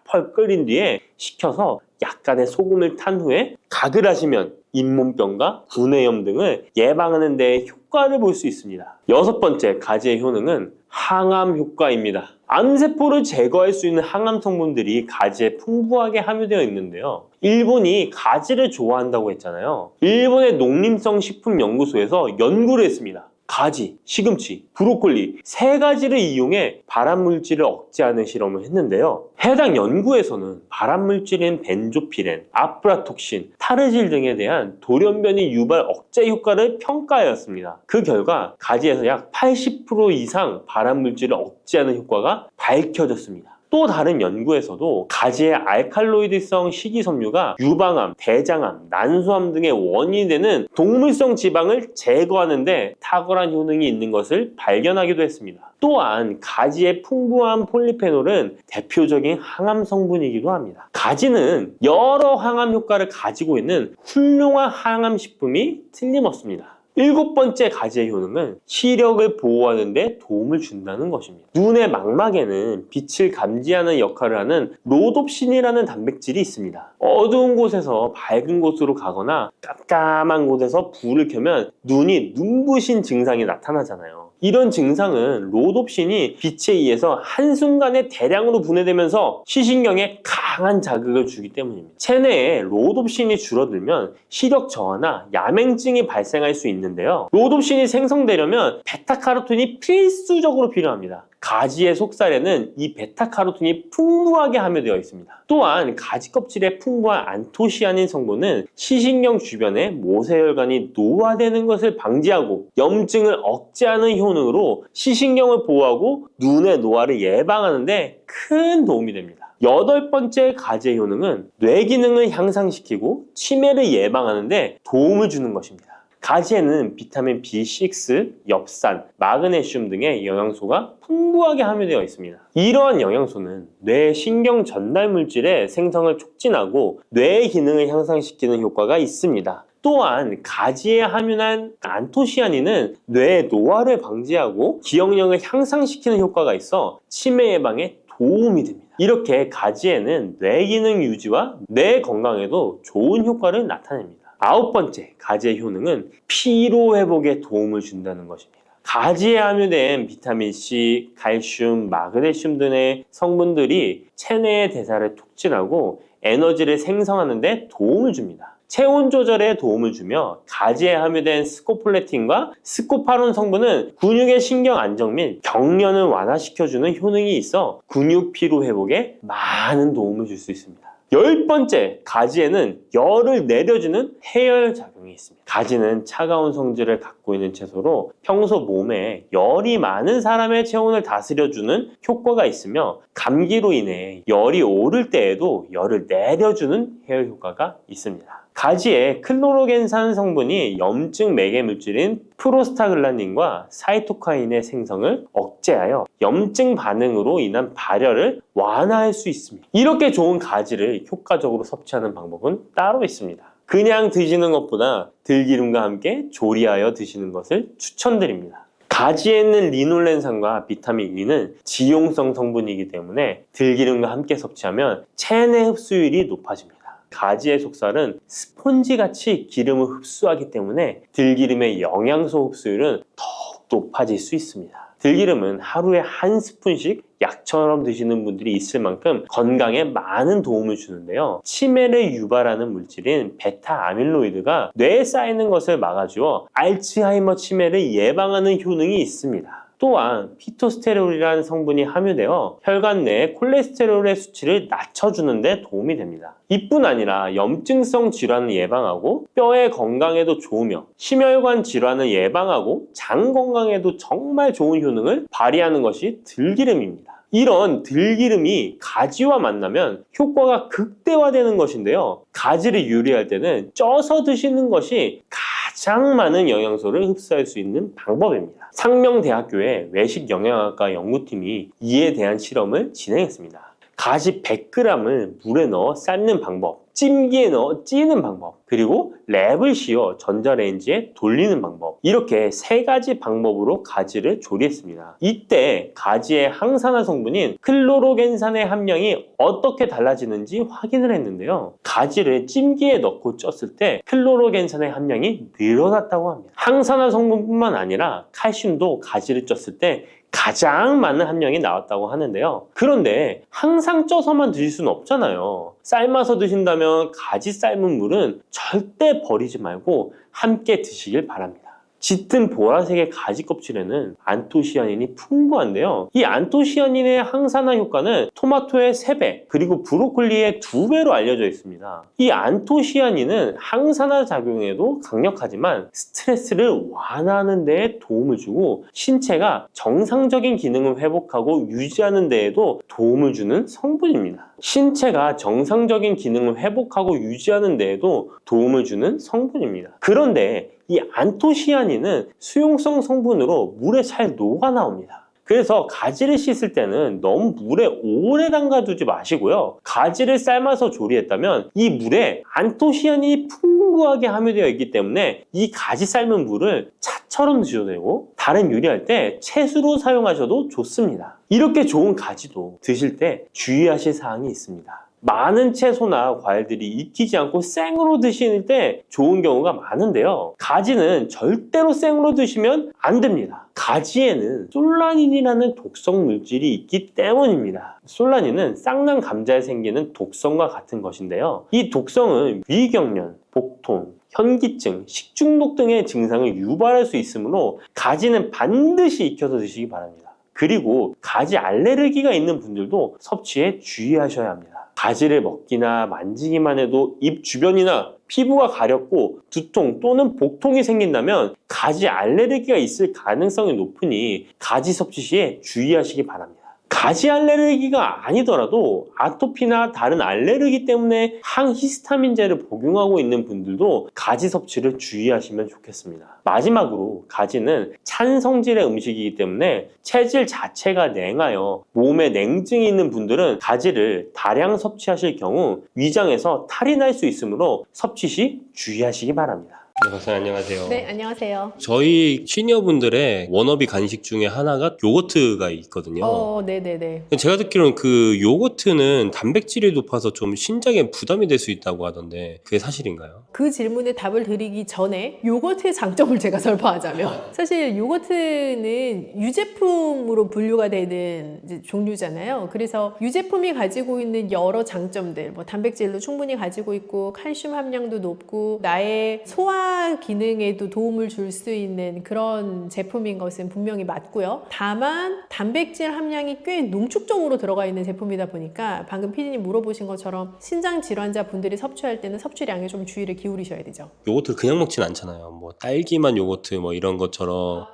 펄펄 끓인 뒤에 식혀서 약간의 소금을 탄 후에 가글 하시면 잇몸병과 구내염 등을 예방하는 데 효과를 볼 수 있습니다. 여섯 번째 가지의 효능은 항암 효과입니다. 암세포를 제거할 수 있는 항암 성분들이 가지에 풍부하게 함유되어 있는데요. 일본이 가지를 좋아한다고 했잖아요. 일본의 농림성식품연구소에서 연구를 했습니다. 가지, 시금치, 브로콜리 세 가지를 이용해 발암물질을 억제하는 실험을 했는데요. 해당 연구에서는 발암물질인 벤조피렌, 아프라톡신, 타르질 등에 대한 돌연변이 유발 억제 효과를 평가하였습니다. 그 결과 가지에서 약 80% 이상 발암물질을 억제하는 효과가 밝혀졌습니다. 또 다른 연구에서도 가지의 알칼로이드성 식이섬유가 유방암, 대장암, 난소암 등의 원인이 되는 동물성 지방을 제거하는 데 탁월한 효능이 있는 것을 발견하기도 했습니다. 또한 가지의 풍부한 폴리페놀은 대표적인 항암 성분이기도 합니다. 가지는 여러 항암 효과를 가지고 있는 훌륭한 항암 식품이 틀림없습니다. 일곱 번째 가지의 효능은 시력을 보호하는 데 도움을 준다는 것입니다. 눈의 망막에는 빛을 감지하는 역할을 하는 로놉신이라는 단백질이 있습니다. 어두운 곳에서 밝은 곳으로 가거나 깜깜한 곳에서 불을 켜면 눈이 눈부신 증상이 나타나잖아요. 이런 증상은 로놉신이 빛에 의해서 한순간에 대량으로 분해되면서 시신경에 강한 자극을 주기 때문입니다. 체내에 로놉신이 줄어들면 시력 저하나 야맹증이 발생할 수 있는데요. 로놉신이 생성되려면 베타카로틴이 필수적으로 필요합니다. 가지의 속살에는 이 베타카로틴이 풍부하게 함유되어 있습니다. 또한 가지 껍질에 풍부한 안토시아닌 성분은 시신경 주변의 모세혈관이 노화되는 것을 방지하고 염증을 억제하는 효능으로 시신경을 보호하고 눈의 노화를 예방하는 데 큰 도움이 됩니다. 여덟 번째 가지의 효능은 뇌 기능을 향상시키고 치매를 예방하는 데 도움을 주는 것입니다. 가지에는 비타민 B6, 엽산, 마그네슘 등의 영양소가 풍부하게 함유되어 있습니다. 이러한 영양소는 뇌 신경 전달 물질의 생성을 촉진하고 뇌의 기능을 향상시키는 효과가 있습니다. 또한 가지에 함유한 안토시아닌은 뇌의 노화를 방지하고 기억력을 향상시키는 효과가 있어 치매 예방에 도움이 됩니다. 이렇게 가지에는 뇌 기능 유지와 뇌 건강에도 좋은 효과를 나타냅니다. 9번째, 가지의 효능은 피로 회복에 도움을 준다는 것입니다. 가지에 함유된 비타민C, 칼슘, 마그네슘 등의 성분들이 체내의 대사를 촉진하고 에너지를 생성하는 데 도움을 줍니다. 체온 조절에 도움을 주며 가지에 함유된 스코폴레틴과 스코파론 성분은 근육의 신경 안정 및 경련을 완화시켜주는 효능이 있어 근육 피로 회복에 많은 도움을 줄 수 있습니다. 10번째, 가지에는 열을 내려주는 해열 작용이 있습니다. 가지는 차가운 성질을 갖고 있는 채소로 평소 몸에 열이 많은 사람의 체온을 다스려주는 효과가 있으며 감기로 인해 열이 오를 때에도 열을 내려주는 해열 효과가 있습니다. 가지에 클로로겐산 성분이 염증 매개 물질인 프로스타글란딘과 사이토카인의 생성을 억제하여 염증 반응으로 인한 발열을 완화할 수 있습니다. 이렇게 좋은 가지를 효과적으로 섭취하는 방법은 따로 있습니다. 그냥 드시는 것보다 들기름과 함께 조리하여 드시는 것을 추천드립니다. 가지에 있는 리놀렌산과 비타민 E는 지용성 성분이기 때문에 들기름과 함께 섭취하면 체내 흡수율이 높아집니다. 가지의 속살은 스폰지같이 기름을 흡수하기 때문에 들기름의 영양소 흡수율은 더욱 높아질 수 있습니다. 들기름은 하루에 한 스푼씩 약처럼 드시는 분들이 있을 만큼 건강에 많은 도움을 주는데요. 치매를 유발하는 물질인 베타 아밀로이드가 뇌에 쌓이는 것을 막아주어 알츠하이머 치매를 예방하는 효능이 있습니다. 또한 피토스테롤이라는 성분이 함유되어 혈관 내의 콜레스테롤의 수치를 낮춰주는 데 도움이 됩니다. 이뿐 아니라 염증성 질환을 예방하고 뼈의 건강에도 좋으며 심혈관 질환을 예방하고 장 건강에도 정말 좋은 효능을 발휘하는 것이 들기름입니다. 이런 들기름이 가지와 만나면 효과가 극대화되는 것인데요. 가지를 요리할 때는 쪄서 드시는 것이 가장 많은 영양소를 흡수할 수 있는 방법입니다. 상명대학교의 외식영양학과 연구팀이 이에 대한 실험을 진행했습니다. 가지 100g을 물에 넣어 삶는 방법, 찜기에 넣어 찌는 방법, 그리고 랩을 씌워 전자레인지에 돌리는 방법, 이렇게 3가지 방법으로 가지를 조리했습니다. 이때 가지의 항산화 성분인 클로로겐산의 함량이 어떻게 달라지는지 확인을 했는데요. 가지를 찜기에 넣고 쪘을 때 클로로겐산의 함량이 늘어났다고 합니다. 항산화 성분뿐만 아니라 칼슘도 가지를 쪘을 때 가장 많은 함량이 나왔다고 하는데요. 그런데 항상 쪄서만 드실 수는 없잖아요. 삶아서 드신다면 가지 삶은 물은 절대 버리지 말고 함께 드시길 바랍니다. 짙은 보라색의 가지 껍질에는 안토시아닌이 풍부한데요. 이 안토시아닌의 항산화 효과는 토마토의 3배, 그리고 브로콜리의 2배로 알려져 있습니다. 이 안토시아닌은 항산화 작용에도 강력하지만 스트레스를 완화하는 데에 도움을 주고 신체가 정상적인 기능을 회복하고 유지하는 데에도 도움을 주는 성분입니다. 신체가 정상적인 기능을 회복하고 유지하는 데에도 도움을 주는 성분입니다. 그런데 이 안토시아닌은 수용성 성분으로 물에 잘 녹아 나옵니다. 그래서 가지를 씻을 때는 너무 물에 오래 담가두지 마시고요. 가지를 삶아서 조리했다면 이 물에 안토시아닌이 풍부하게 함유되어 있기 때문에 이 가지 삶은 물을 차처럼 드셔도 되고 다른 요리할 때 채수로 사용하셔도 좋습니다. 이렇게 좋은 가지도 드실 때 주의하실 사항이 있습니다. 많은 채소나 과일들이 익히지 않고 생으로 드실 때 좋은 경우가 많은데요. 가지는 절대로 생으로 드시면 안 됩니다. 가지에는 솔라닌이라는 독성 물질이 있기 때문입니다. 솔라닌은 쌍난 감자에 생기는 독성과 같은 것인데요. 이 독성은 위경련, 복통, 현기증, 식중독 등의 증상을 유발할 수 있으므로 가지는 반드시 익혀서 드시기 바랍니다. 그리고 가지 알레르기가 있는 분들도 섭취에 주의하셔야 합니다. 가지를 먹기나 만지기만 해도 입 주변이나 피부가 가렵고 두통 또는 복통이 생긴다면 가지 알레르기가 있을 가능성이 높으니 가지 섭취 시에 주의하시기 바랍니다. 가지 알레르기가 아니더라도 아토피나 다른 알레르기 때문에 항히스타민제를 복용하고 있는 분들도 가지 섭취를 주의하시면 좋겠습니다. 마지막으로 가지는 찬 성질의 음식이기 때문에 체질 자체가 냉하여 몸에 냉증이 있는 분들은 가지를 다량 섭취하실 경우 위장에서 탈이 날 수 있으므로 섭취 시 주의하시기 바랍니다. 네, 박사님 안녕하세요. 네, 안녕하세요. 저희 시니어분들의 워너비 간식 중에 하나가 요거트가 있거든요. 네네네. 제가 듣기로는 그 요거트는 단백질이 높아서 좀 신장에 부담이 될 수 있다고 하던데 그게 사실인가요? 그 질문에 답을 드리기 전에 요거트의 장점을 제가 설파하자면 사실 요거트는 유제품으로 분류가 되는 이제 종류잖아요. 그래서 유제품이 가지고 있는 여러 장점들, 뭐 단백질도 충분히 가지고 있고 칼슘 함량도 높고 나의 소화 기능에도 도움을 줄 수 있는 그런 제품인 것은 분명히 맞고요. 다만 단백질 함량이 꽤 농축적으로 들어가 있는 제품이다 보니까 방금 PD님 물어보신 것처럼 신장 질환자 분들이 섭취할 때는 섭취량에 좀 주의를 기울이셔야 되죠. 요거트를 그냥 먹진 않잖아요. 뭐 딸기만 요거트 뭐 이런 것처럼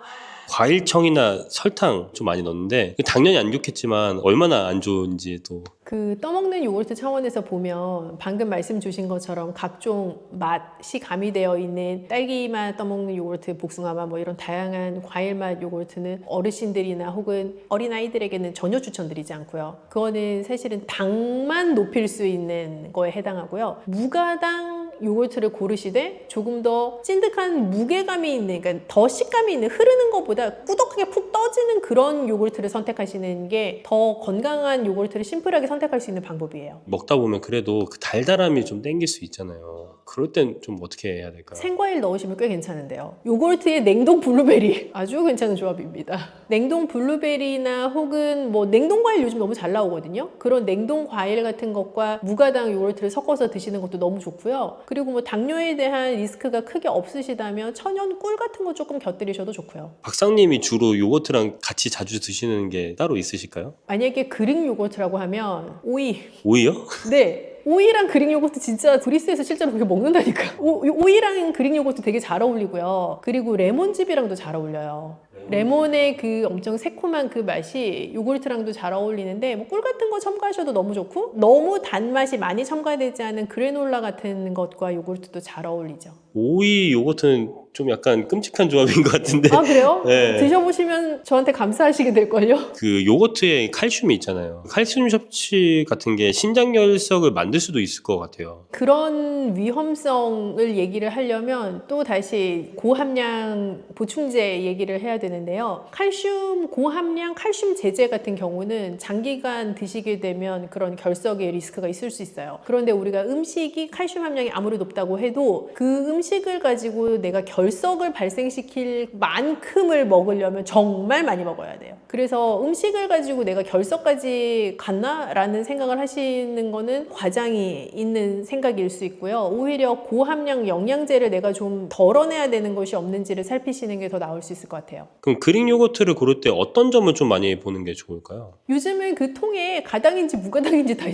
과일청이나 설탕 좀 많이 넣는데 당연히 안 좋겠지만 얼마나 안 좋은지 또 그 떠먹는 요거트 차원에서 보면 방금 말씀 주신 것처럼 각종 맛이 가미되어 있는 딸기맛 떠먹는 요거트, 복숭아맛 뭐 이런 다양한 과일맛 요거트는 어르신들이나 혹은 어린아이들에게는 전혀 추천드리지 않고요. 그거는 사실은 당만 높일 수 있는 거에 해당하고요. 무가당 요거트를 고르시되 조금 더 찐득한 무게감이 있는, 그러니까 더 식감이 있는, 흐르는 것보다 꾸덕하게 푹 떠지는 그런 요거트를 선택하시는 게 더 건강한 요거트를 심플하게 선택할 수 있는 방법이에요. 먹다 보면 그래도 그 달달함이 좀 땡길 수 있잖아요. 그럴 땐 좀 어떻게 해야 될까요? 생과일 넣으시면 꽤 괜찮은데요. 요거트에 냉동 블루베리 아주 괜찮은 조합입니다. 냉동 블루베리나 혹은 뭐 냉동 과일 요즘 너무 잘 나오거든요. 그런 냉동 과일 같은 것과 무가당 요거트를 섞어서 드시는 것도 너무 좋고요. 그리고 뭐 당뇨에 대한 리스크가 크게 없으시다면 천연 꿀 같은 거 조금 곁들이셔도 좋고요. 박사님이 주로 요거트랑 같이 자주 드시는 게 따로 있으실까요? 만약에 그릭 요거트라고 하면 오이. 오이요? 네. 오이랑 그릭 요거트 진짜 그리스에서 실제로 그렇게 먹는다니까. 오이랑 그릭 요거트 되게 잘 어울리고요. 그리고 레몬즙이랑도 잘 어울려요. 레몬의 그 엄청 새콤한 그 맛이 요구르트랑도 잘 어울리는데 뭐 꿀 같은 거 첨가하셔도 너무 좋고 너무 단맛이 많이 첨가되지 않은 그래놀라 같은 것과 요구르트도 잘 어울리죠. 오이 요거트는 좀 약간 끔찍한 조합인 것 같은데. 아 그래요? 네. 드셔보시면 저한테 감사하시게 될걸요? 그 요거트에 칼슘이 있잖아요. 칼슘 섭취 같은 게 신장결석을 만들 수도 있을 것 같아요. 그런 위험성을 얘기를 하려면 또 다시 고함량 보충제 얘기를 해야 되는데요. 칼슘 고함량 칼슘 제제 같은 경우는 장기간 드시게 되면 그런 결석의 리스크가 있을 수 있어요. 그런데 우리가 음식이 칼슘 함량이 아무리 높다고 해도 그 음식을 가지고 내가 결석을 발생시킬 만큼을 먹으려면 정말 많이 먹어야 돼요. 그래서 음식을 가지고 내가 결석까지 갔나? 라는 생각을 하시는 거는 과장이 있는 생각일 수 있고요. 오히려 고함량 영양제를 내가 좀 덜어내야 되는 것이 없는지를 살피시는 게 더 나을 수 있을 것 같아요. 그럼 그릭 요거트를 고를 때 어떤 점을 좀 많이 보는 게 좋을까요? 요즘은 그 통에 가당인지 무가당인지 다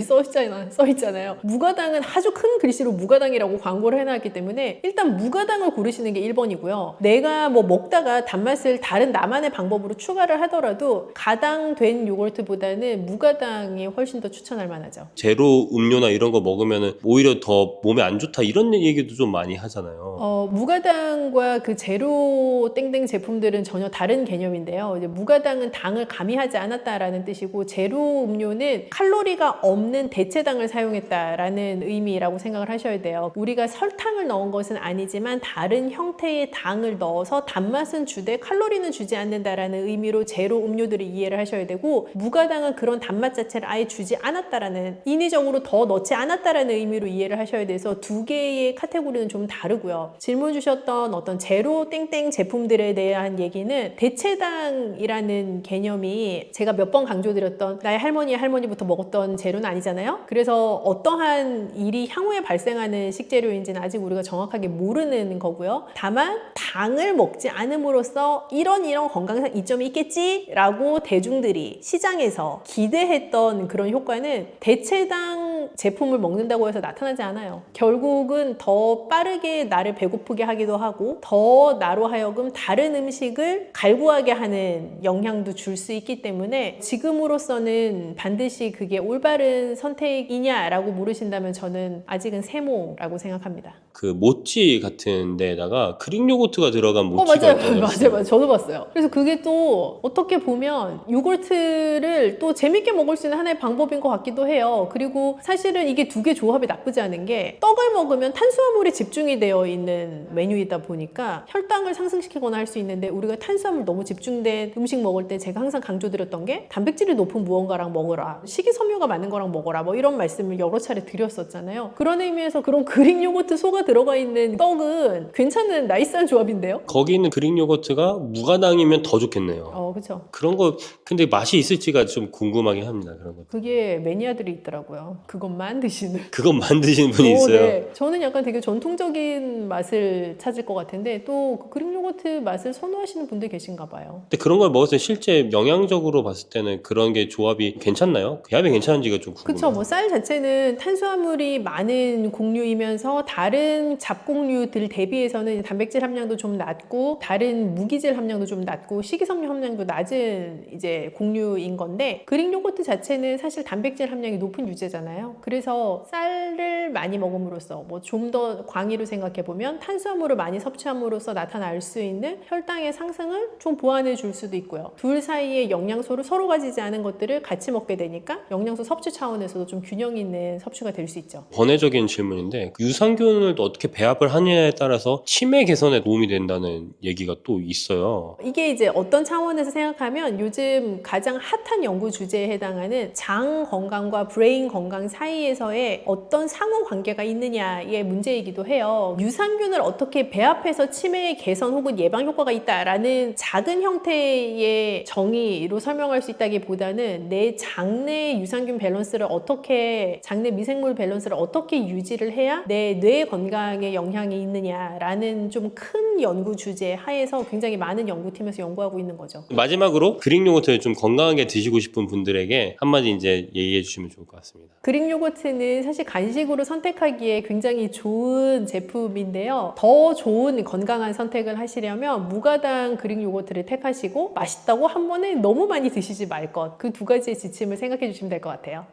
써있잖아요. 무가당은 아주 큰 글씨로 무가당이라고 광고를 해놨기 때문에 일단 무가당을 고르시는 게 1번이고요. 내가 뭐 먹다가 단맛을 다른 나만의 방법으로 추가를 하더라도 가당된 요거트보다는 무가당이 훨씬 더 추천할 만하죠. 제로 음료나 이런 거 먹으면 오히려 더 몸에 안 좋다 이런 얘기도 좀 많이 하잖아요. 무가당과 그 제로 땡땡 제품들은 전혀 다른 개념인데요. 이제 무가당은 당을 가미하지 않았다라는 뜻이고 제로 음료는 칼로리가 없는 대체당을 사용했다라는 의미라고 생각을 하셔야 돼요. 우리가 설탕을 넣은 것은 아니지만 다른 형태의 당을 넣어서 단맛은 주되 칼로리는 주지 않는다라는 의미로 제로 음료들을 이해를 하셔야 되고 무가당은 그런 단맛 자체를 아예 주지 않았다라는 인위적으로 더 넣지 않았다라는 의미로 이해를 하셔야 돼서 두 개의 카테고리는 좀 다르고요. 질문 주셨던 어떤 제로 땡땡 제품들에 대한 얘기는 대체당이라는 개념이 제가 몇 번 강조드렸던 나의 할머니부터 먹었던 재료는 아니잖아요. 그래서 어떠한 일이 향후에 발생하는 식재료인지는 아직 우리가 정확하게 모르는 거고요. 다만 당을 먹지 않음으로써 이런 건강상 이점이 있겠지라고 대중들이 시장에서 기대했던 그런 효과는 대체당 제품을 먹는다고 해서 나타나지 않아요. 결국은 더 빠르게 나를 배고프게 하기도 하고 더 나로 하여금 다른 음식을 갈구하게 하는 영향도 줄 수 있기 때문에 지금으로서는 반드시 그게 올바른 선택이냐라고 물으신다면 저는 아직은 세모라고 생각합니다. 그 모찌 같은 데다가 그릭 요거트가 들어간 모찌가 맞아요. 있다고 맞아요. 했어요. 맞아요. 저도 봤어요. 그래서 그게 또 어떻게 보면 요거트를 또 재밌게 먹을 수 있는 하나의 방법인 것 같기도 해요. 그리고 사실은 이게 두 개 조합이 나쁘지 않은 게 떡을 먹으면 탄수화물에 집중이 되어 있는 메뉴이다 보니까 혈당을 상승시키거나 할 수 있는데 우리가 탄수화물 너무 집중된 음식 먹을 때 제가 항상 강조드렸던 게 단백질이 높은 무언가랑 먹어라. 식이섬유가 많은 거랑 먹어라. 뭐 이런 말씀을 여러 차례 드렸었잖아요. 그런 의미에서 그런 그릭 요거트 소가 들어가 있는 떡은 괜찮은 나이스한 조합인데요? 거기 있는 그릭 요거트가 무가당이면 더 좋겠네요. 그쵸. 그런 거 근데 맛이 있을지가 좀 궁금하긴 합니다. 그런 거. 그게 매니아들이 있더라고요. 그것만 드시는. 그건 만드시는 분이 있어요. 네. 저는 약간 되게 전통적인 맛을 찾을 것 같은데 또 그릭 요거트 맛을 선호하시는 분들 계신가 봐요. 근데 그런 걸 먹었을 때 실제 영양적으로 봤을 때는 그런 게 조합이 괜찮나요? 배합이 괜찮은지가 좀 궁금해요. 그쵸. 뭐 쌀 자체는 탄수화물이 많은 곡류이면서 다른 잡곡류들 대비해서는 단백질 함량도 좀 낮고 다른 무기질 함량도 좀 낮고 식이섬유 함량도 낮은 이제 곡류인 건데 그릭 요거트 자체는 사실 단백질 함량이 높은 유제잖아요. 그래서 쌀을 많이 먹음으로써 뭐 좀 더 광의로 생각해 보면 탄수화물을 많이 섭취함으로써 나타날 수 있는 혈당의 상승을 좀 보완해 줄 수도 있고요. 둘 사이에 영양소를 서로 가지지 않은 것들을 같이 먹게 되니까 영양소 섭취 차원에서도 좀 균형 있는 섭취가 될 수 있죠. 번외적인 질문인데 유산균을 또 어떻게 배합을 하느냐에 따라서 치매 개선에 도움이 된다는 얘기가 또 있어요. 이게 이제 어떤 차원에서 생각하면 요즘 가장 핫한 연구 주제에 해당하는 장 건강과 브레인 건강 사이에서의 어떤 상호 관계가 있느냐의 문제이기도 해요. 유산균을 어떻게 배합해서 치매 개선 혹은 예방 효과가 있다라는 작은 형태의 정의로 설명할 수 있다기보다는 내 장내 유산균 밸런스를 어떻게 장내 미생물 밸런스를 어떻게 유지를 해야 내 뇌 건강에 영향이 있느냐라는 좀 큰 연구 주제 하에서 굉장히 많은 연구팀에서 연구하고 있는 거죠. 마지막으로 그릭 요거트를 좀 건강하게 드시고 싶은 분들에게 한마디 이제 얘기해 주시면 좋을 것 같습니다. 그릭 요거트는 사실 간식으로 선택하기에 굉장히 좋은 제품인데요. 더 좋은 건강한 선택을 하시려면 무가당 그릭 요거트를 택하시고 맛있다고 한 번에 너무 많이 드시지 말 것. 그 두 가지의 지침을 생각해 주시면 될 것 같아요.